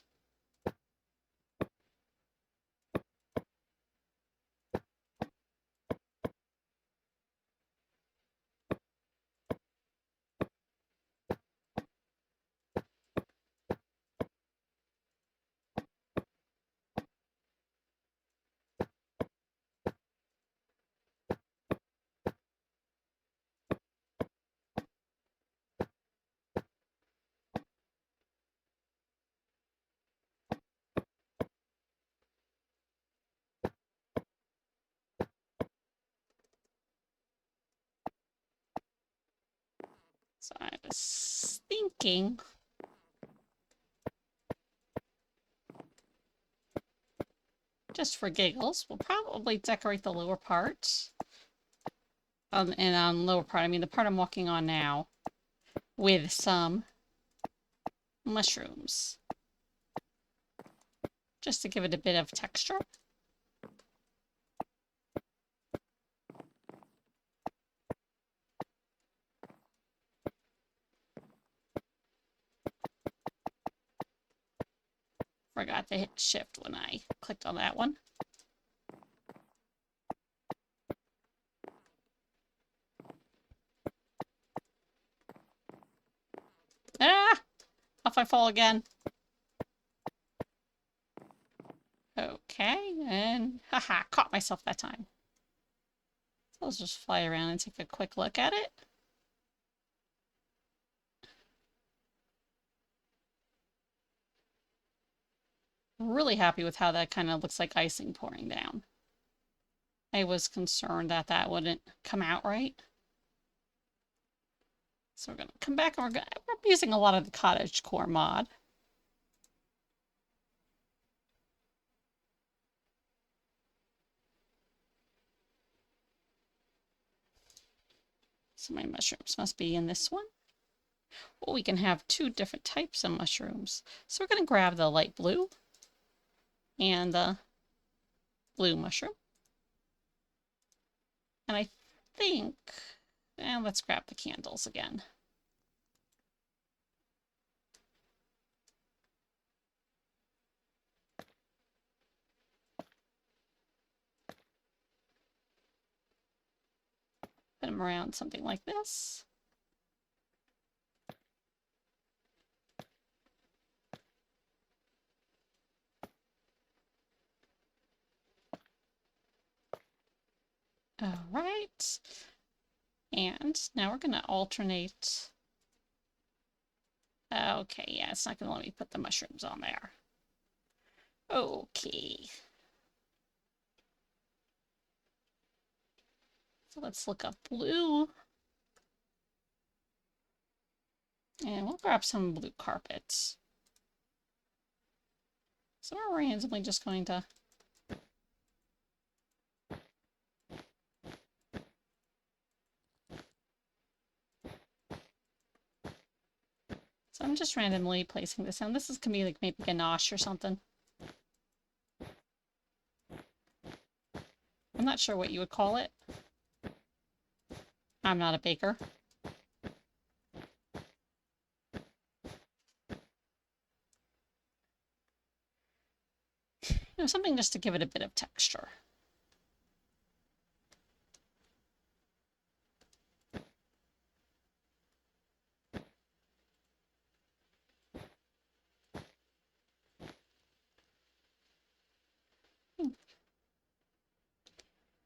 So I was thinking, just for giggles, we'll probably decorate the lower part. And on the lower part, I mean the part I'm walking on now, with some mushrooms. Just to give it a bit of texture. Forgot to hit shift when I clicked on that one. Ah! Off I fall again. Okay, and haha, caught myself that time. So let's just fly around and take a quick look at it. Really happy with how that kind of looks like icing pouring down. I was concerned that that wouldn't come out right. So we're going to come back and we're using a lot of the cottagecore mod. So my mushrooms must be in this one. Well, we can have two different types of mushrooms. So we're going to grab the light blue and the blue mushroom. And I think, and let's grab the candles again. Put them around something like this. All right. And now we're going to alternate. Okay, yeah, it's not going to let me put the mushrooms on there. Okay. So let's look up blue. And we'll grab some blue carpets. So we're randomly just going to So I'm just randomly placing this down. This is going to be like maybe ganache or something. I'm not sure what you would call it. I'm not a baker. You know, something just to give it a bit of texture.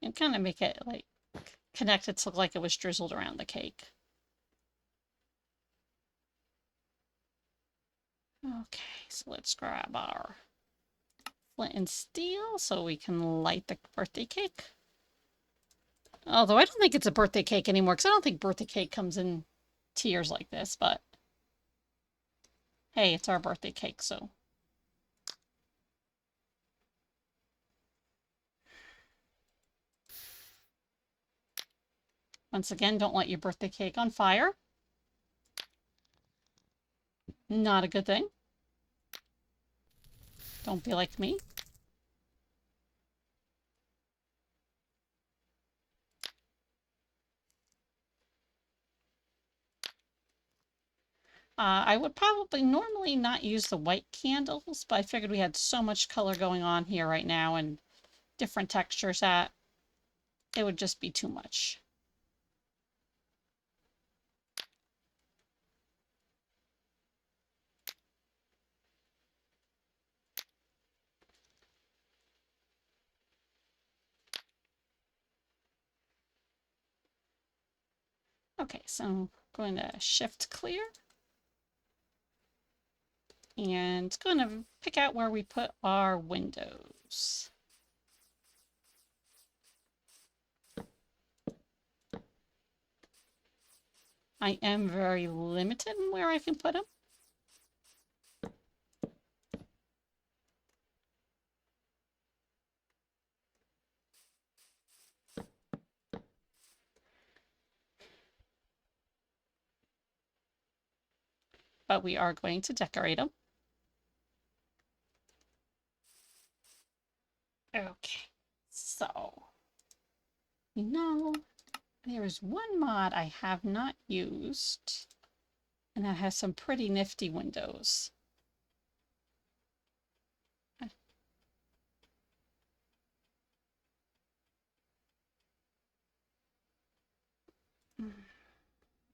And kind of make it like connected to look like it was drizzled around the cake. Okay, so let's grab our flint and steel so we can light the birthday cake. Although I don't think it's a birthday cake anymore because I don't think birthday cake comes in tiers like this, but hey, it's our birthday cake, so. Once again, don't light your birthday cake on fire. Not a good thing. Don't be like me. I would probably normally not use the white candles, but I figured we had so much color going on here right now and different textures that it would just be too much. Okay, so I'm going to shift clear and going to pick out where we put our windows. I am very limited in where I can put them. But we are going to decorate them. Okay, so, you know, there is one mod I have not used, and that has some pretty nifty windows.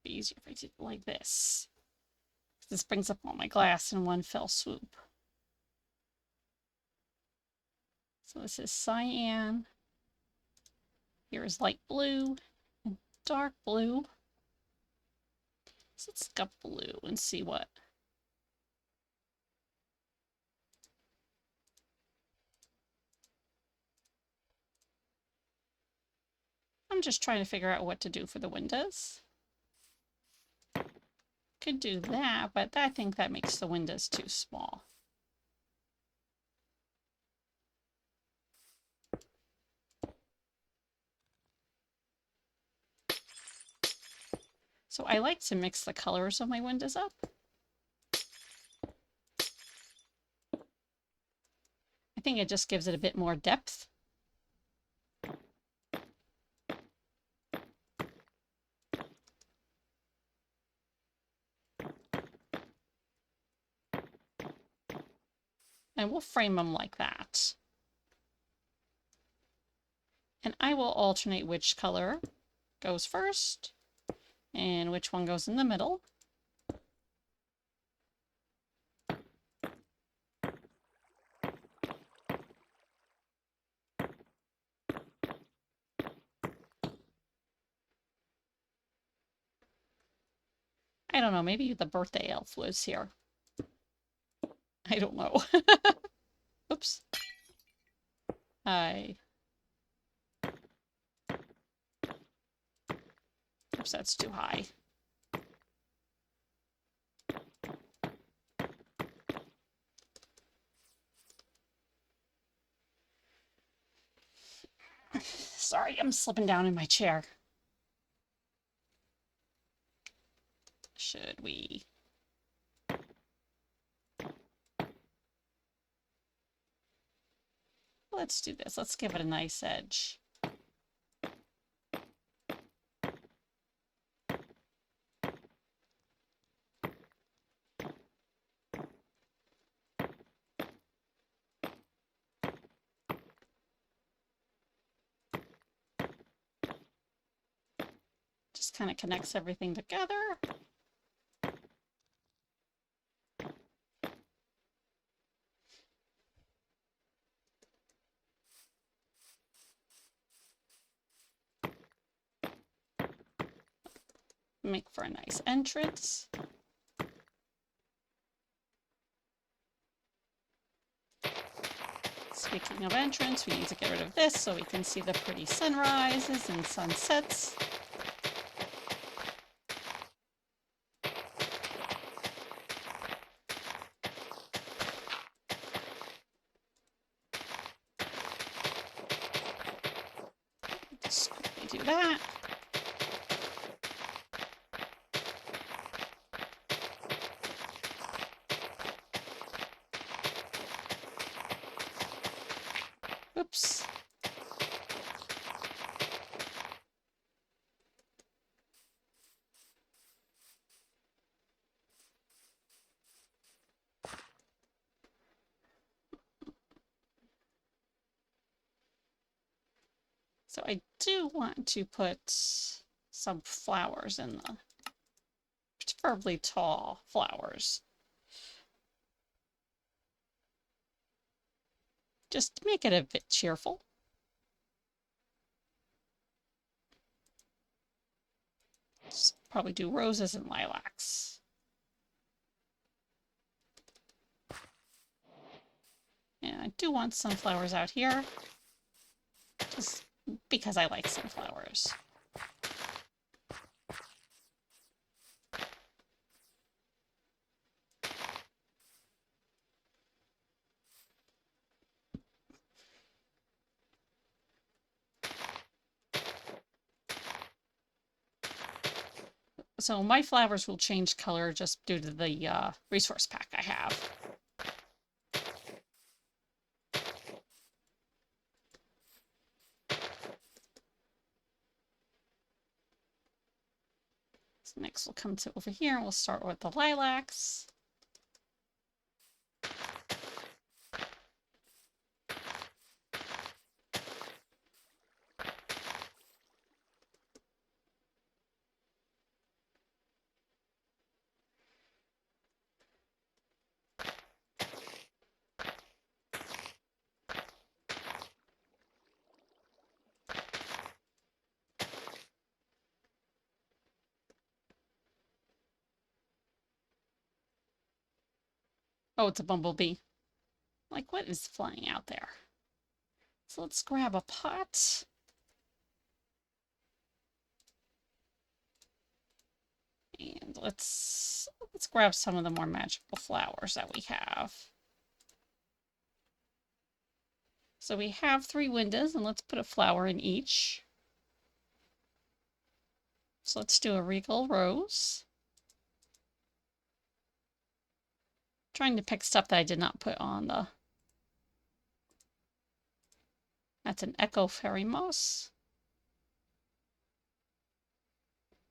Be easier if I did it like this. This brings up all my glass in one fell swoop. So this is cyan. Here is light blue and dark blue. So let's look up blue and see what. I'm just trying to figure out what to do for the windows. could do that, but I think that makes the windows too small. So I like to mix the colors of my windows up. I think it just gives it a bit more depth. And we'll frame them like that. And I will alternate which color goes first and which one goes in the middle. I don't know, maybe the birthday elf lives here. I don't know. Oops. Oops, that's too high. Sorry, I'm slipping down in my chair. Should we? Let's do this. Let's give it a nice edge. Just kind of connects everything together. Make for a nice entrance. Speaking of entrance, we need to get rid of this so we can see the pretty sunrises and sunsets. Just quickly do that. Oops. So I do want to put some flowers in the, preferably tall flowers. Just to make it a bit cheerful. Just probably do roses and lilacs. And I do want sunflowers out here, just because I like sunflowers. So my flowers will change color just due to the resource pack I have. So next we'll come to over here and we'll start with the lilacs. Oh, it's a bumblebee. Like, what is flying out there? So let's grab a pot. And let's grab some of the more magical flowers that we have. So we have 3 windows, and let's put a flower in each. So let's do a regal rose. Trying to pick stuff that I did not put on the... That's an echo fairy moss.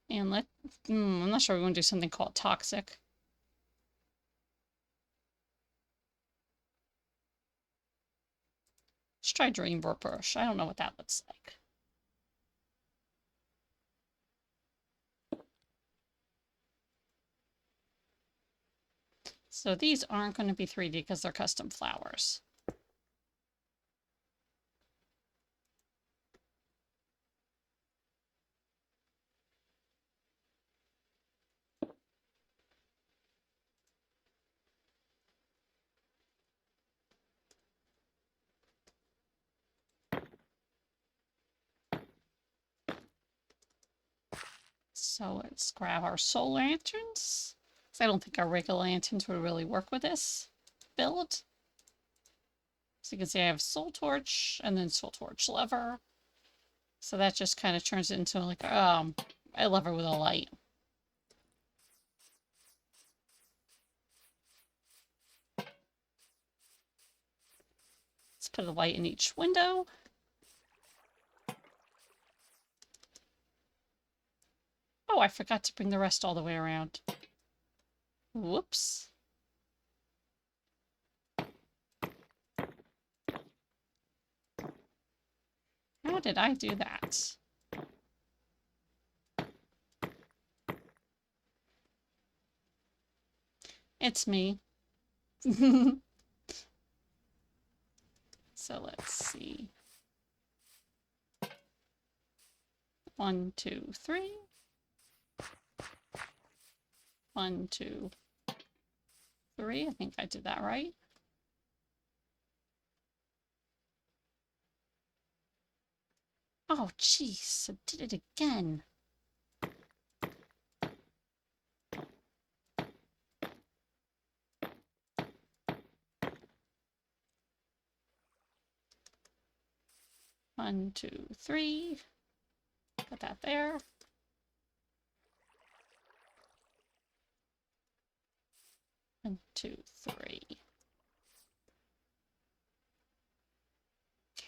And I'm not sure we want to do something called toxic. Let's try dreamboat bush. I don't know what that looks like. So these aren't going to be 3D because they're custom flowers. So let's grab our soul lanterns. I don't think our regular lanterns would really work with this build. So you can see I have soul torch and then soul torch lever. So that just kind of turns it into like a lever with a light. Let's put a light in each window. Oh, I forgot to bring the rest all the way around. Whoops. How did I do that? It's me. So let's see. 1, 2, 3. 1, 2, 3. I think I did that right. Oh, jeez, I did it again. One, 2, 3. Put that there. One, 2, 3.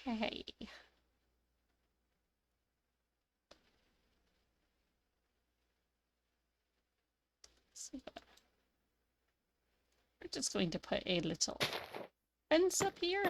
Okay. So we're just going to put a little fence up here.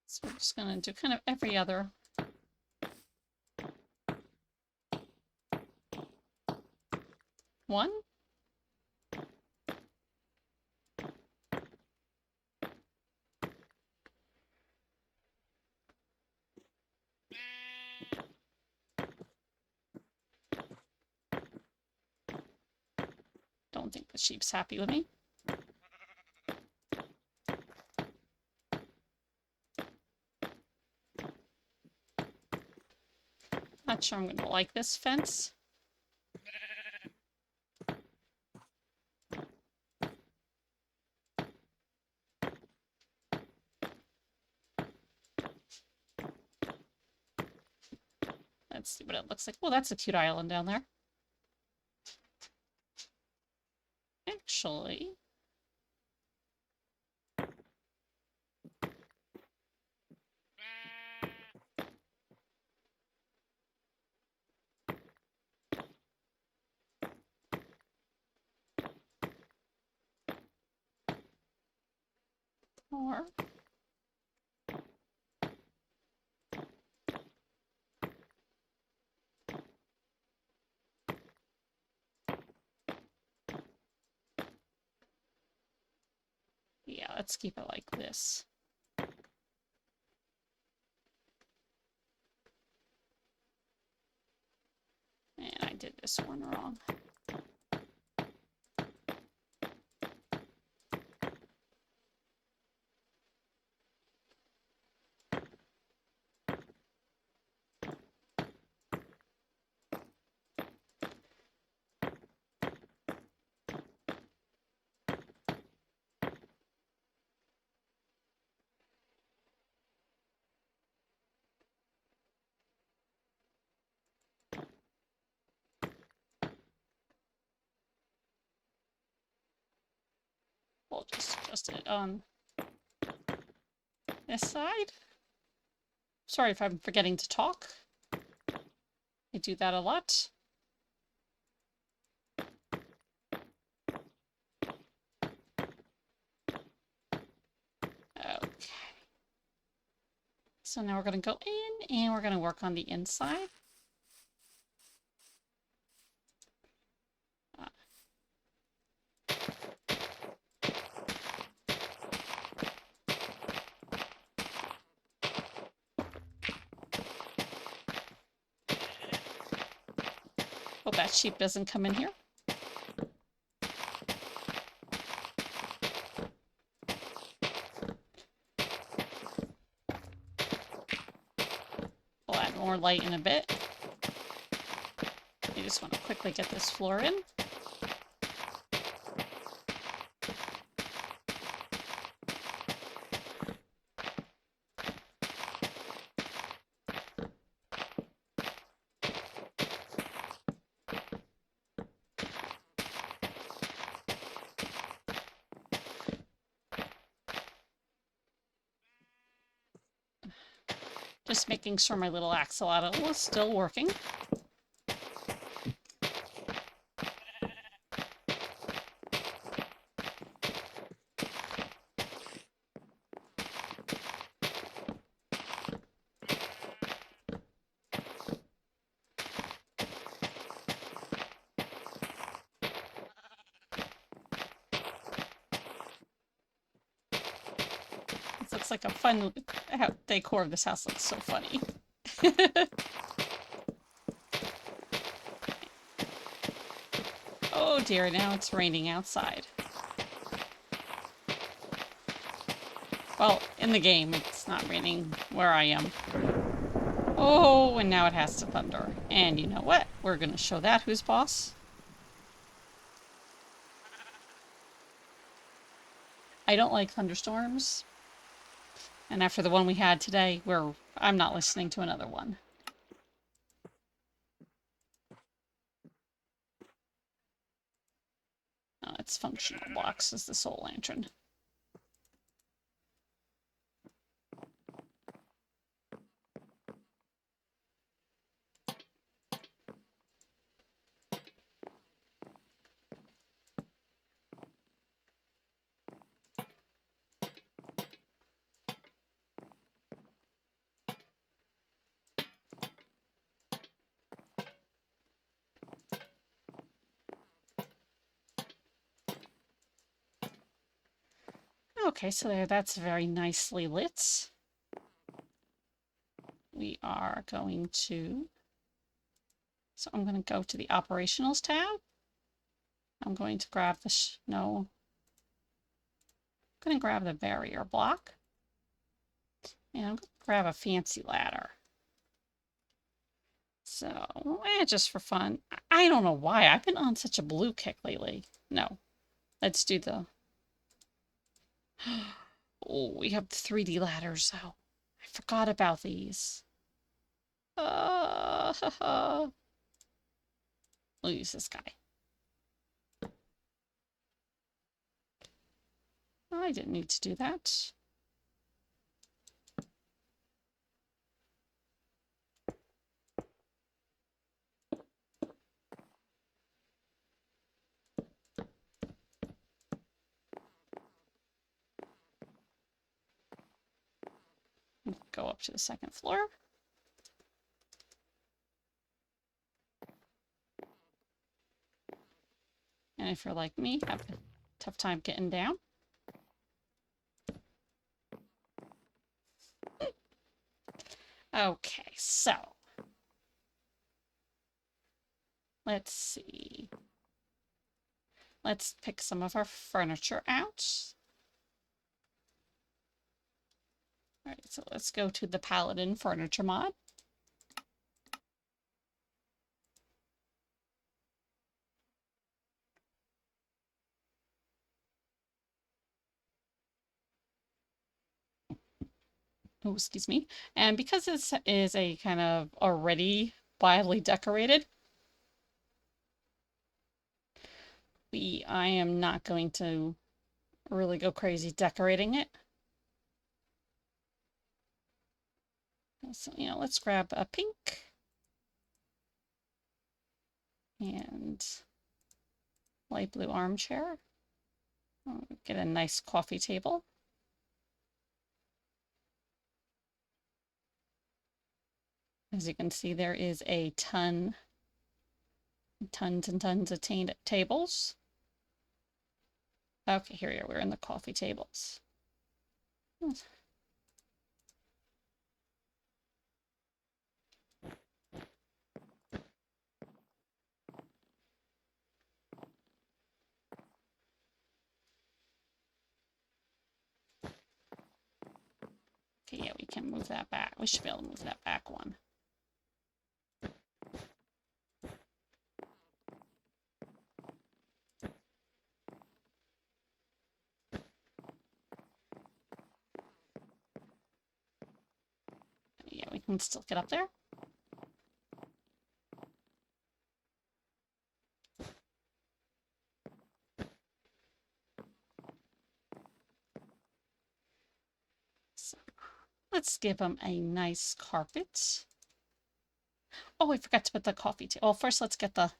So we're just going to do kind of every other. One. Don't think the sheep's happy with me. Not sure I'm going to like this fence. Let's see what it looks like. Oh, that's a cute island down there. Actually, or let's keep it like this. And I did this one wrong. We'll just adjust it on this side. Sorry if I'm forgetting to talk. I do that a lot. Okay. So now we're going to go in and we're going to work on the inside. Hope that sheep doesn't come in here. We'll add more light in a bit. I just want to quickly get this floor in. Just making sure my little axolotl is still working. This looks like a fun decor of this house. Looks so funny. Oh dear, now it's raining outside. Well, in the game, it's not raining where I am. Oh, and now it has to thunder. And you know what? We're going to show that who's boss. I don't like thunderstorms. And after the one we had today, I'm not listening to another one. Oh, it's functional blocks as the soul lantern. Okay, so that's very nicely lit. We are going to... So I'm going to go to the Operationals tab. I'm going to grab the... I'm going to grab the barrier block. And I'm going to grab a fancy ladder. So, just for fun. I don't know why. I've been on such a blue kick lately. No. Let's do the... Oh, we have the 3D ladders, though. I forgot about these. We'll use this guy. Oh, I didn't need to do that. Go up to the second floor. And if you're like me, have a tough time getting down. Okay, so let's see. Let's pick some of our furniture out. All right, so let's go to the Paladin Furniture mod. Oh, excuse me. And because this is a kind of already wildly decorated, I am not going to really go crazy decorating it. So, let's grab a pink and light blue armchair. Get a nice coffee table. As you can see, there is a tons and tons of tables. Okay, here we are. We're in the coffee tables. Okay, yeah, we can move that back. We should be able to move that back one. Yeah, we can still get up there. So let's give them a nice carpet. Oh, we forgot to put the coffee table. Well, first let's get the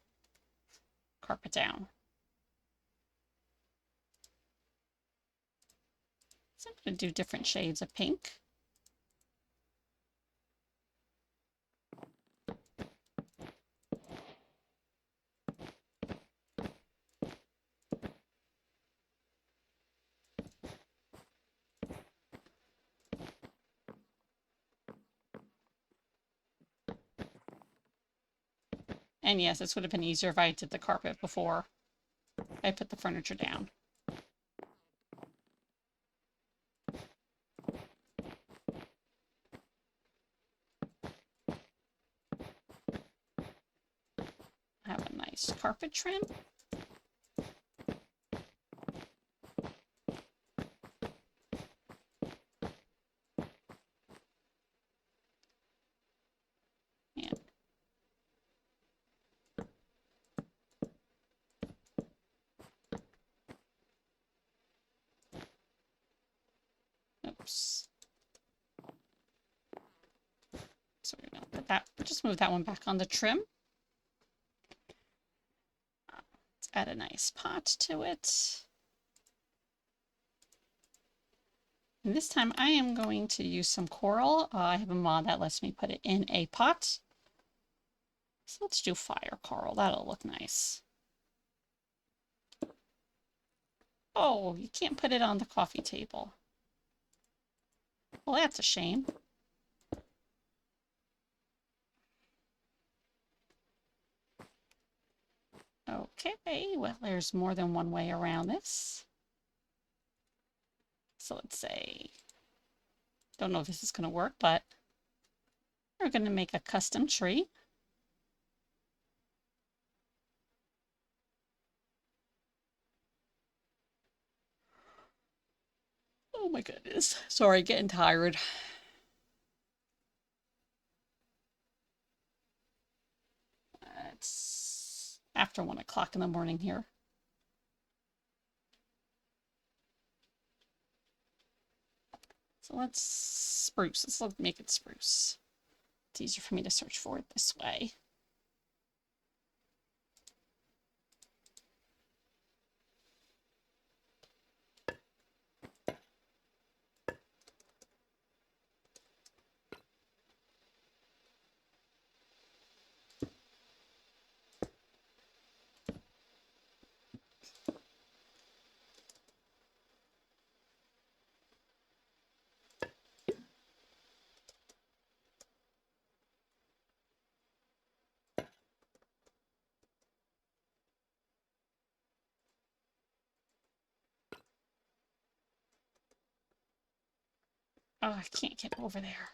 carpet down. So I'm going to do different shades of pink. And yes, this would have been easier if I did the carpet before I put the furniture down. Have a nice carpet trim. And oops. So we're going to put that, just move that one back on the trim. Let's add a nice pot to it. And this time I am going to use some coral. I have a mod that lets me put it in a pot. So let's do fire coral. That'll look nice. Oh, you can't put it on the coffee table. Well, that's a shame. Okay, well, there's more than one way around this. So let's say, don't know if this is going to work, but we're going to make a custom tree. Oh my goodness. Sorry, getting tired. It's after 1 o'clock in the morning here. So let's spruce. Let's make it spruce. It's easier for me to search for it this way. Oh, I can't get over there.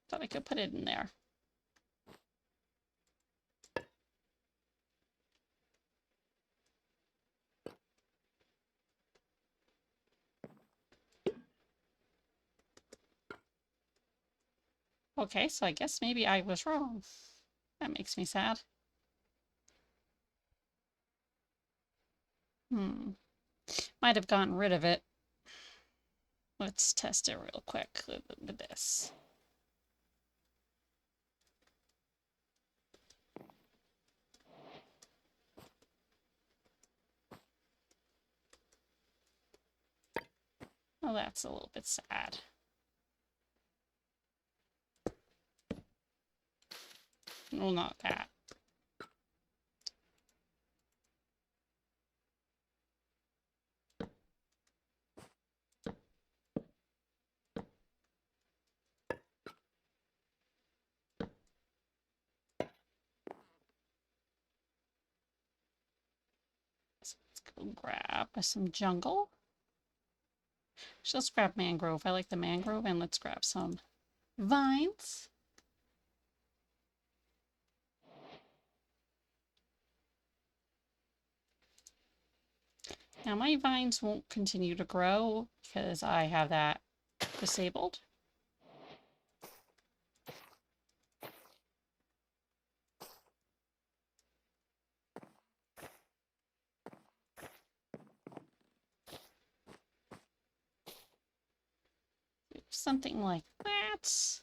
Thought I could put it in there. Okay, so I guess maybe I was wrong. That makes me sad. Might have gotten rid of it. Let's test it real quick with this. Oh, that's a little bit sad. Well, not that. So let's go grab some jungle. So let's grab mangrove. I like the mangrove, and let's grab some vines. Now my vines won't continue to grow because I have that disabled. Something like that.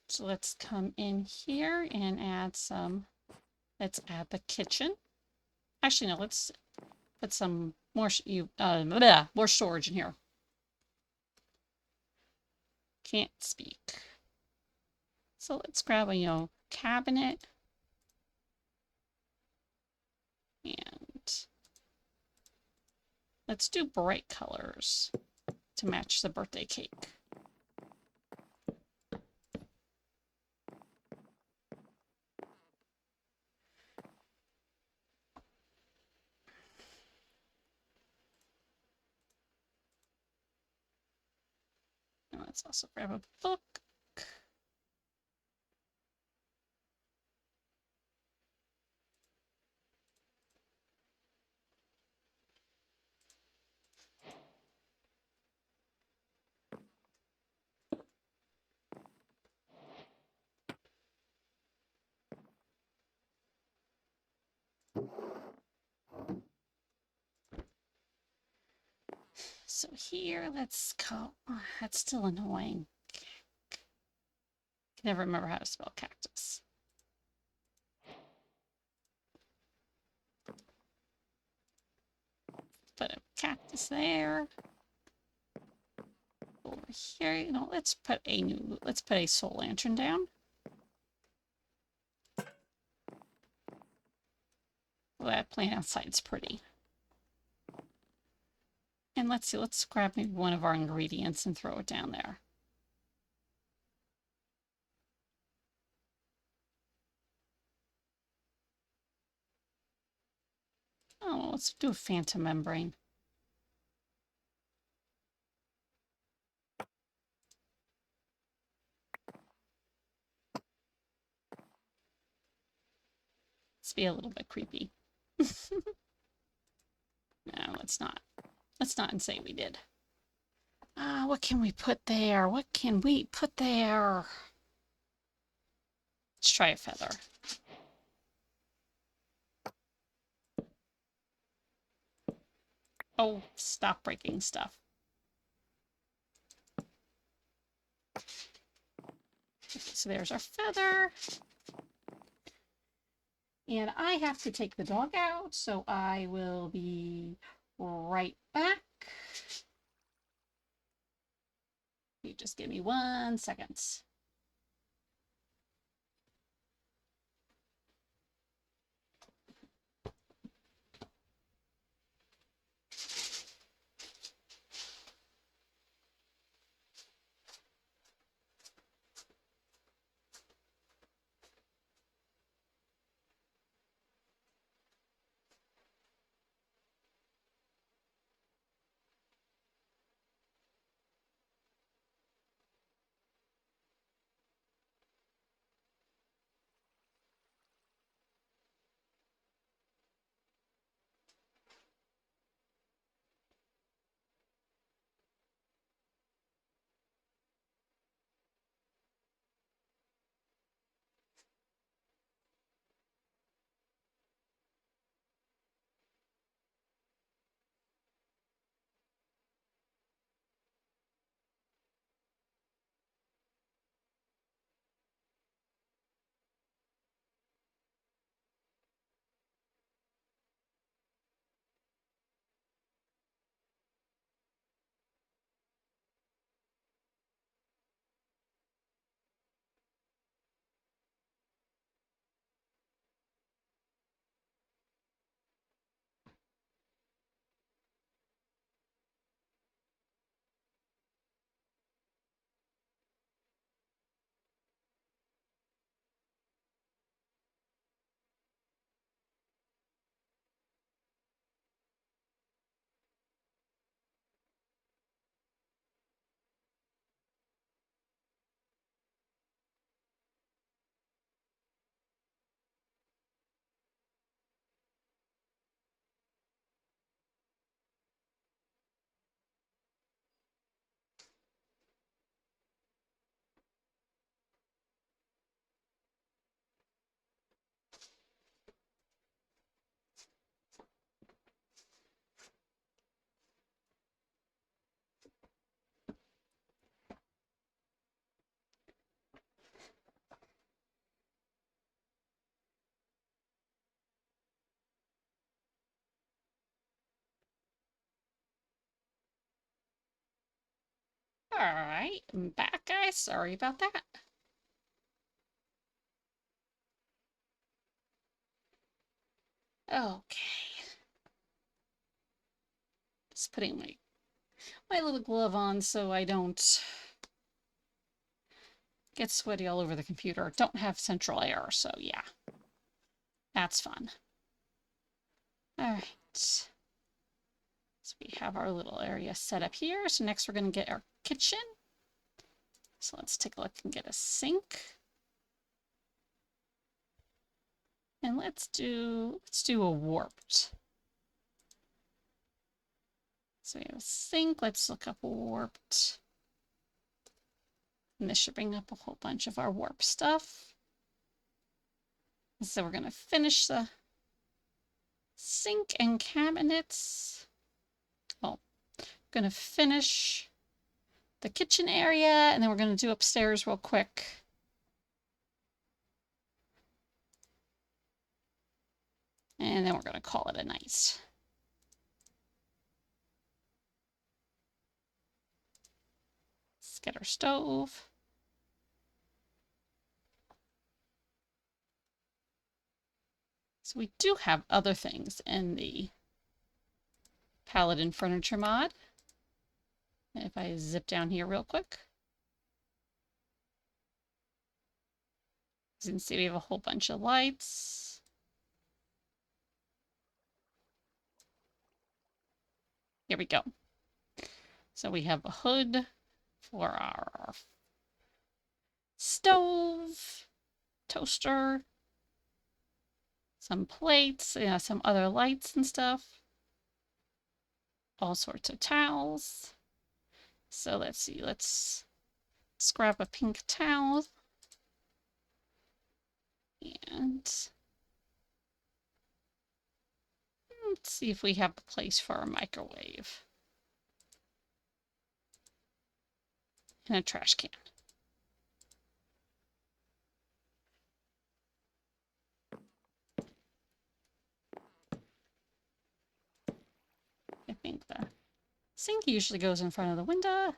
So let's come in here and add some, let's add the kitchen. Actually, no, let's put some more, more storage in here. Can't speak. So let's grab a, cabinet. And let's do bright colors to match the birthday cake. And let's also grab a book. So here, let's go. Oh, that's still annoying. I can never remember how to spell cactus. Put a cactus there. Over here, let's put a soul lantern down. Well, that plant outside's pretty. And let's see, let's grab maybe one of our ingredients and throw it down there. Oh, let's do a phantom membrane. Let's be a little bit creepy. No, let's not. Let's not and say we did. What can we put there? What can we put there? Let's try a feather. Oh, stop breaking stuff. Okay, so there's our feather. And I have to take the dog out, so I will be right back. You just give me 1 second. Alright, I'm back, guys. Sorry about that. Okay. Just putting my little glove on so I don't get sweaty all over the computer. Don't have central air, so yeah. That's fun. Alright. So we have our little area set up here. So next we're going to get our kitchen. So let's take a look and get a sink. And let's do a warped. So we have a sink. Let's look up warped. And this should bring up a whole bunch of our warp stuff. So we're going to finish the sink and cabinets. Well, going to finish the kitchen area, and then we're going to do upstairs real quick. And then we're going to call it a night. Let's get our stove. So we do have other things in the Paladin Furniture mod. If I zip down here real quick. As you can see, we have a whole bunch of lights. Here we go. So we have a hood for our stove, toaster, some plates, some other lights and stuff. All sorts of towels. So let's see, let's grab a pink towel. And let's see if we have a place for a microwave. And a trash can. I think the sink usually goes in front of the window.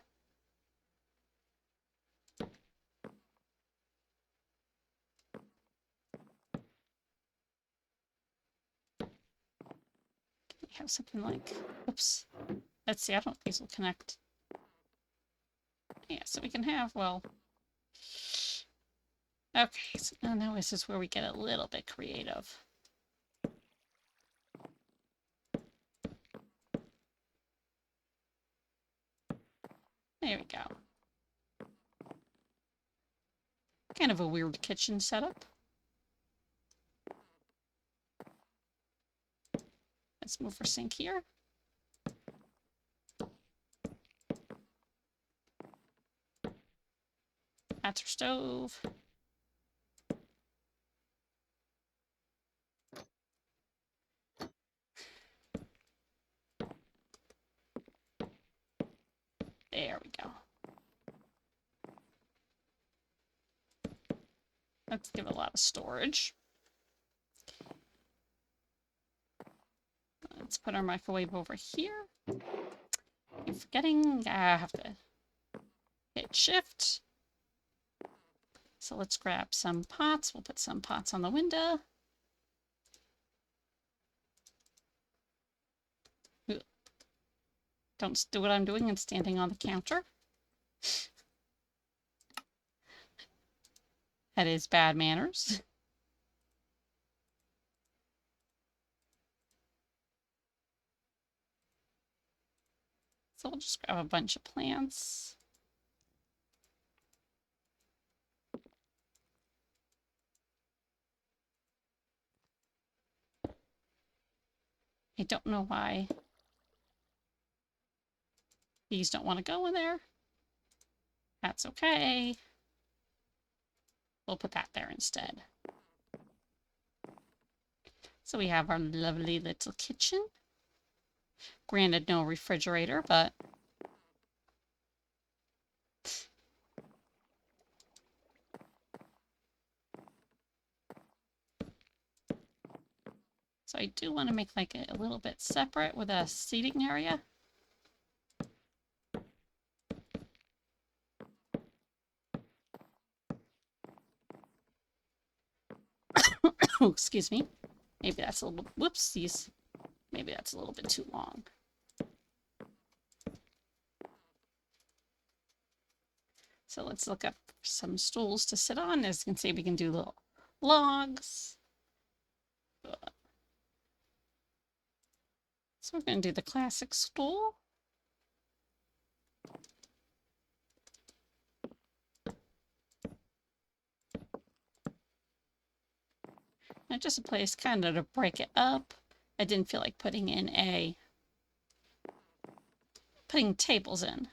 We have something like, oops. Let's see, I don't think these will connect. Yeah, so we can have, well, okay, so now this is where we get a little bit creative. There we go. Kind of a weird kitchen setup. Let's move our sink here. That's our stove. There we go. Let's give it a lot of storage. Let's put our microwave over here. I'm forgetting, I have to hit shift. So let's grab some pots. We'll put some pots on the window. Ooh. Don't do what I'm doing and standing on the counter. That is bad manners. So we'll just grab a bunch of plants. I don't know why these don't want to go in there. That's okay. We'll put that there instead. So we have our lovely little kitchen. Granted, no refrigerator, but so I do want to make like a little bit separate with a seating area. Oh, excuse me. Maybe that's a little, whoopsies. Maybe that's a little bit too long. So let's look up some stools to sit on. As you can see, we can do little logs. So we're going to do the classic stool. And just a place kind of to break it up. I didn't feel like putting tables in.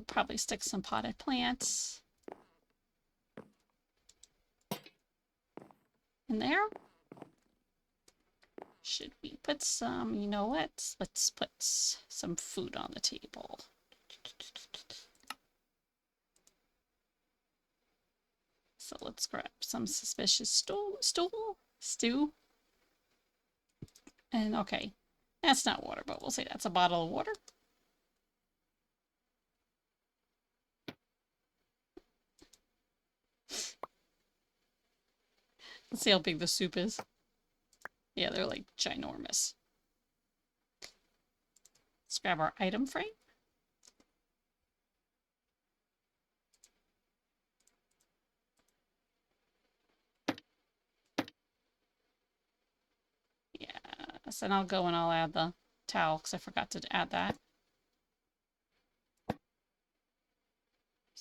Probably stick some potted plants in there. Should we put some, you know what? Let's put some food on the table. So let's grab some suspicious stew. And okay, that's not water, but we'll say that's a bottle of water. Let's see how big the soup is. Yeah, they're like ginormous. Let's grab our item frame. Yes, and I'll go and I'll add the towel because I forgot to add that. Let's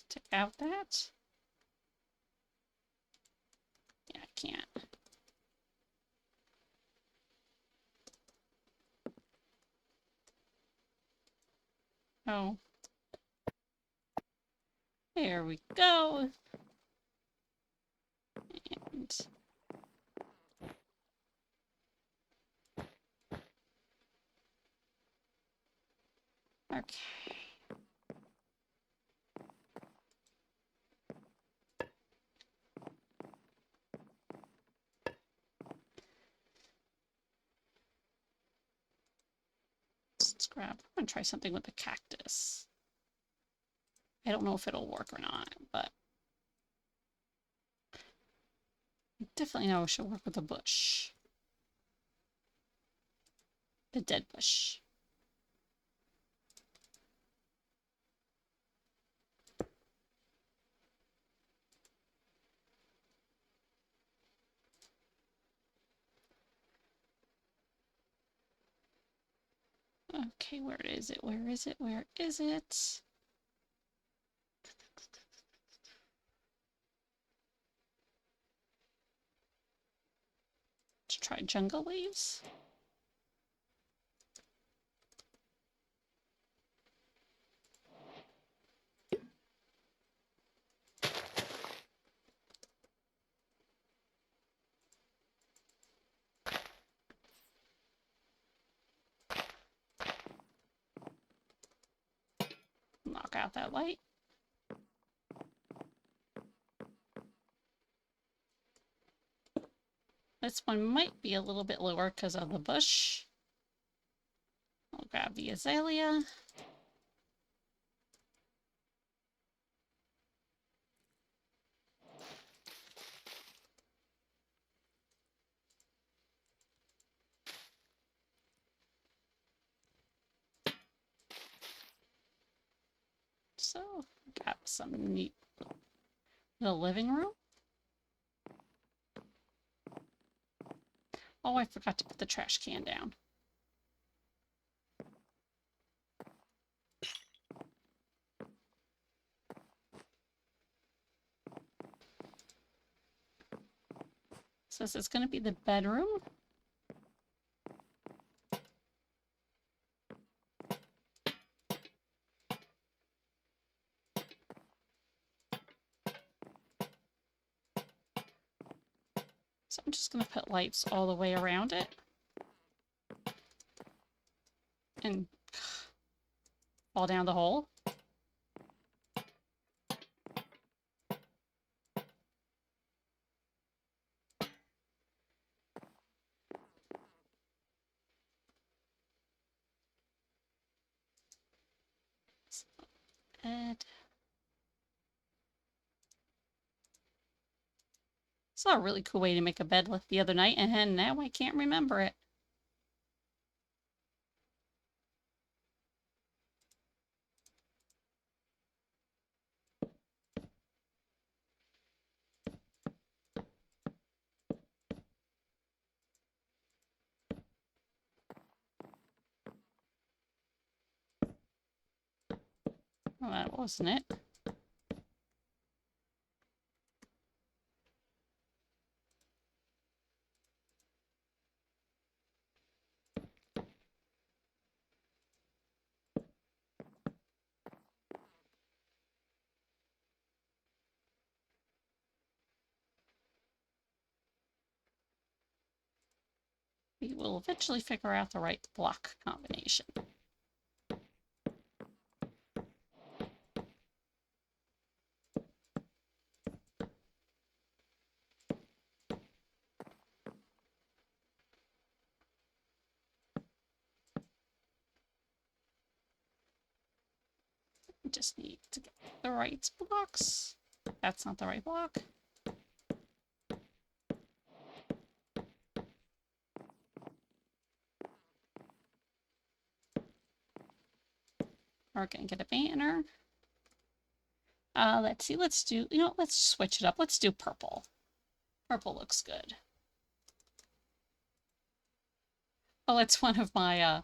take out that. Yeah, I can't. Oh. There we go. And okay. Let's grab, I'm gonna try something with the cactus. I don't know if it'll work or not, but I definitely know it should work with the bush. The dead bush. Okay, where is it? Where is it? Where is it? Let's try jungle leaves. Knock out that light. This one might be a little bit lower because of the bush. I'll grab the azalea. So, got some neat little living room. Oh, I forgot to put the trash can down. So this is going to be the bedroom. So I'm just going to put lights all the way around it. And fall down the hole. So, and Saw a really cool way to make a bed the other night, and now I can't remember it. Well, that wasn't it. We will eventually figure out the right block combination. We just need to get the right blocks. That's not the right block. We're gonna get a banner. Let's see, let's do, let's switch it up. Let's do purple. Purple looks good. Oh, it's one of my,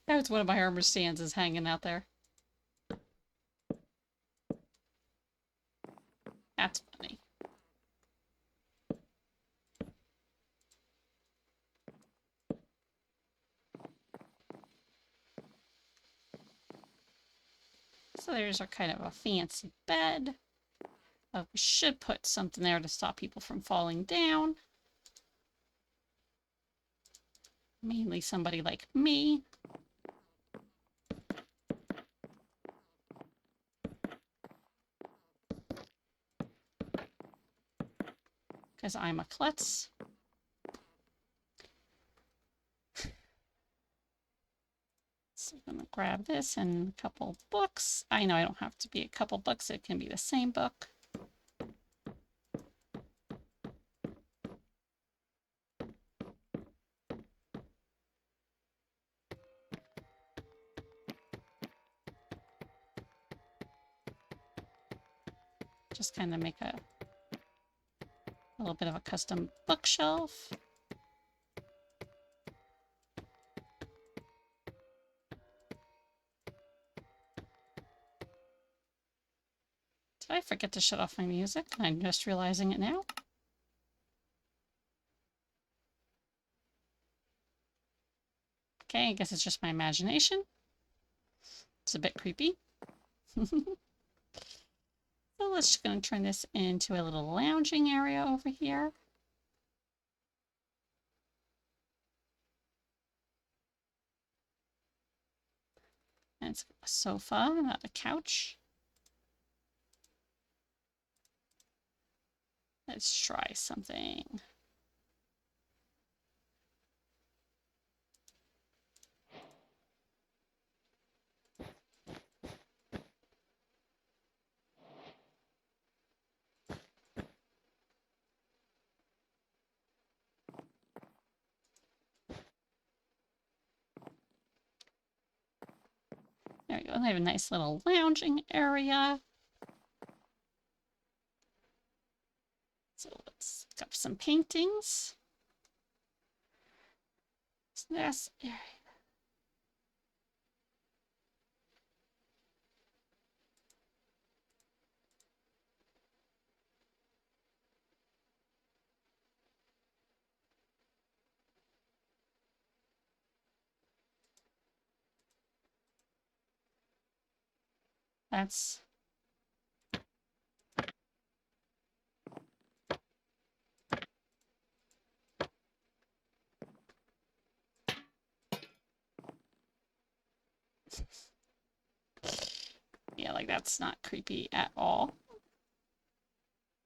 that was one of my armor stands is hanging out there. That's funny. So there's our kind of a fancy bed. We should put something there to stop people from falling down. Mainly somebody like me. Because I'm a klutz. So I'm going to grab this and a couple books. I know I don't have to be a couple books. It can be the same book. Just kind of make a little bit of a custom bookshelf. Did I forget to shut off my music? I'm just realizing it now. Okay, I guess it's just my imagination. It's a bit creepy. So let's just going to turn this into a little lounging area over here. And it's a sofa, not a couch. Let's try something. There we go. I have a nice little lounging area. So let's look up some paintings. So that's area. That's yeah, like that's not creepy at all.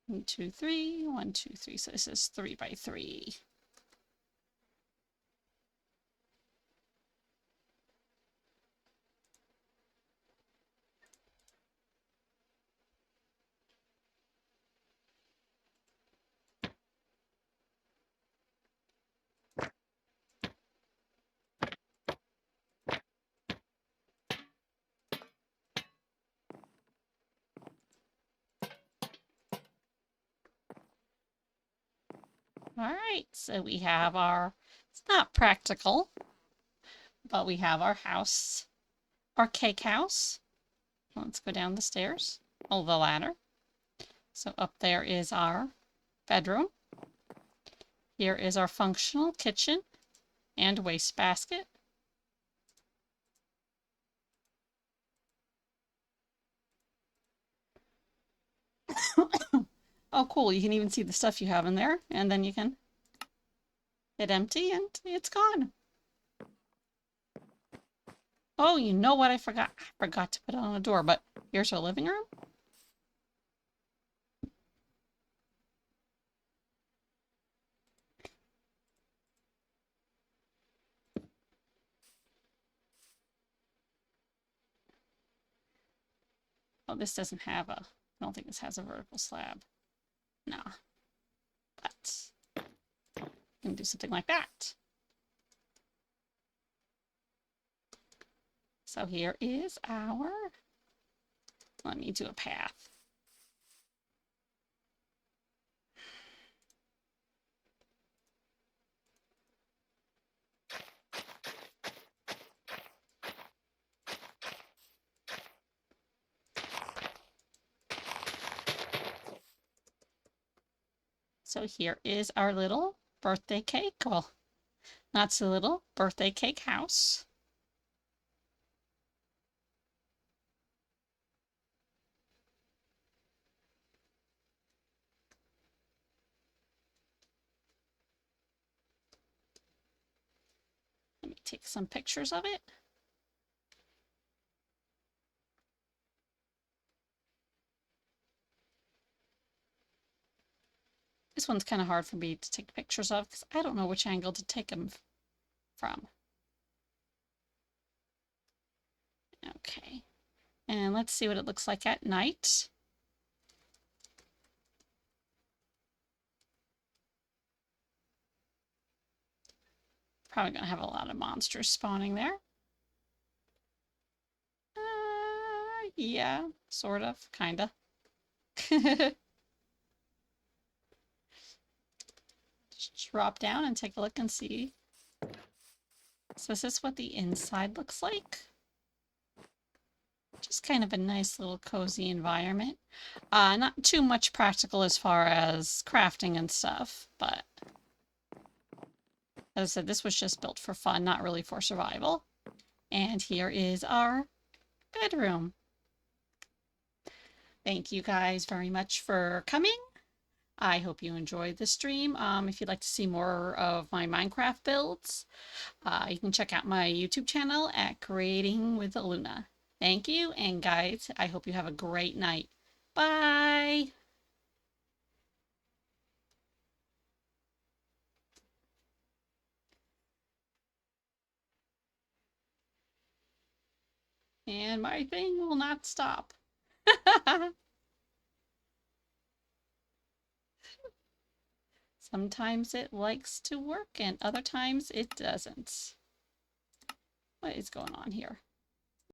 1, 2, 3, 1, 2, 3. So this is 3 by 3. right, so we have our, it's not practical, but we have our house, our cake house. Let's go down the stairs, oh, the ladder. So up there is our bedroom. Here is our functional kitchen and wastebasket. Oh, cool. You can even see the stuff you have in there, and then you can hit empty and it's gone. Oh, you know what I forgot? I forgot to put it on a door, but here's our living room. Oh, this doesn't have a, I don't think this has a vertical slab. No. But you can do something like that. So here is our, let me do a path. So here is our little birthday cake. Well, not so little, birthday cake house. Let me take some pictures of it. This one's kind of hard for me to take pictures of because I don't know which angle to take them from. Okay, and let's see what it looks like at night. Probably gonna have a lot of monsters spawning there. Yeah, sort of, kinda. Just drop down and take a look and see. So this is what the inside looks like. Just kind of a nice little cozy environment. Not too much practical as far as crafting and stuff, but as I said, this was just built for fun, not really for survival. And here is our bedroom. Thank you guys very much for coming. I hope you enjoyed the stream. If you'd like to see more of my Minecraft builds, you can check out my YouTube channel at Creating with Luna. Thank you, and guys, I hope you have a great night. Bye! And my thing will not stop. Sometimes it likes to work and other times it doesn't. What is going on here?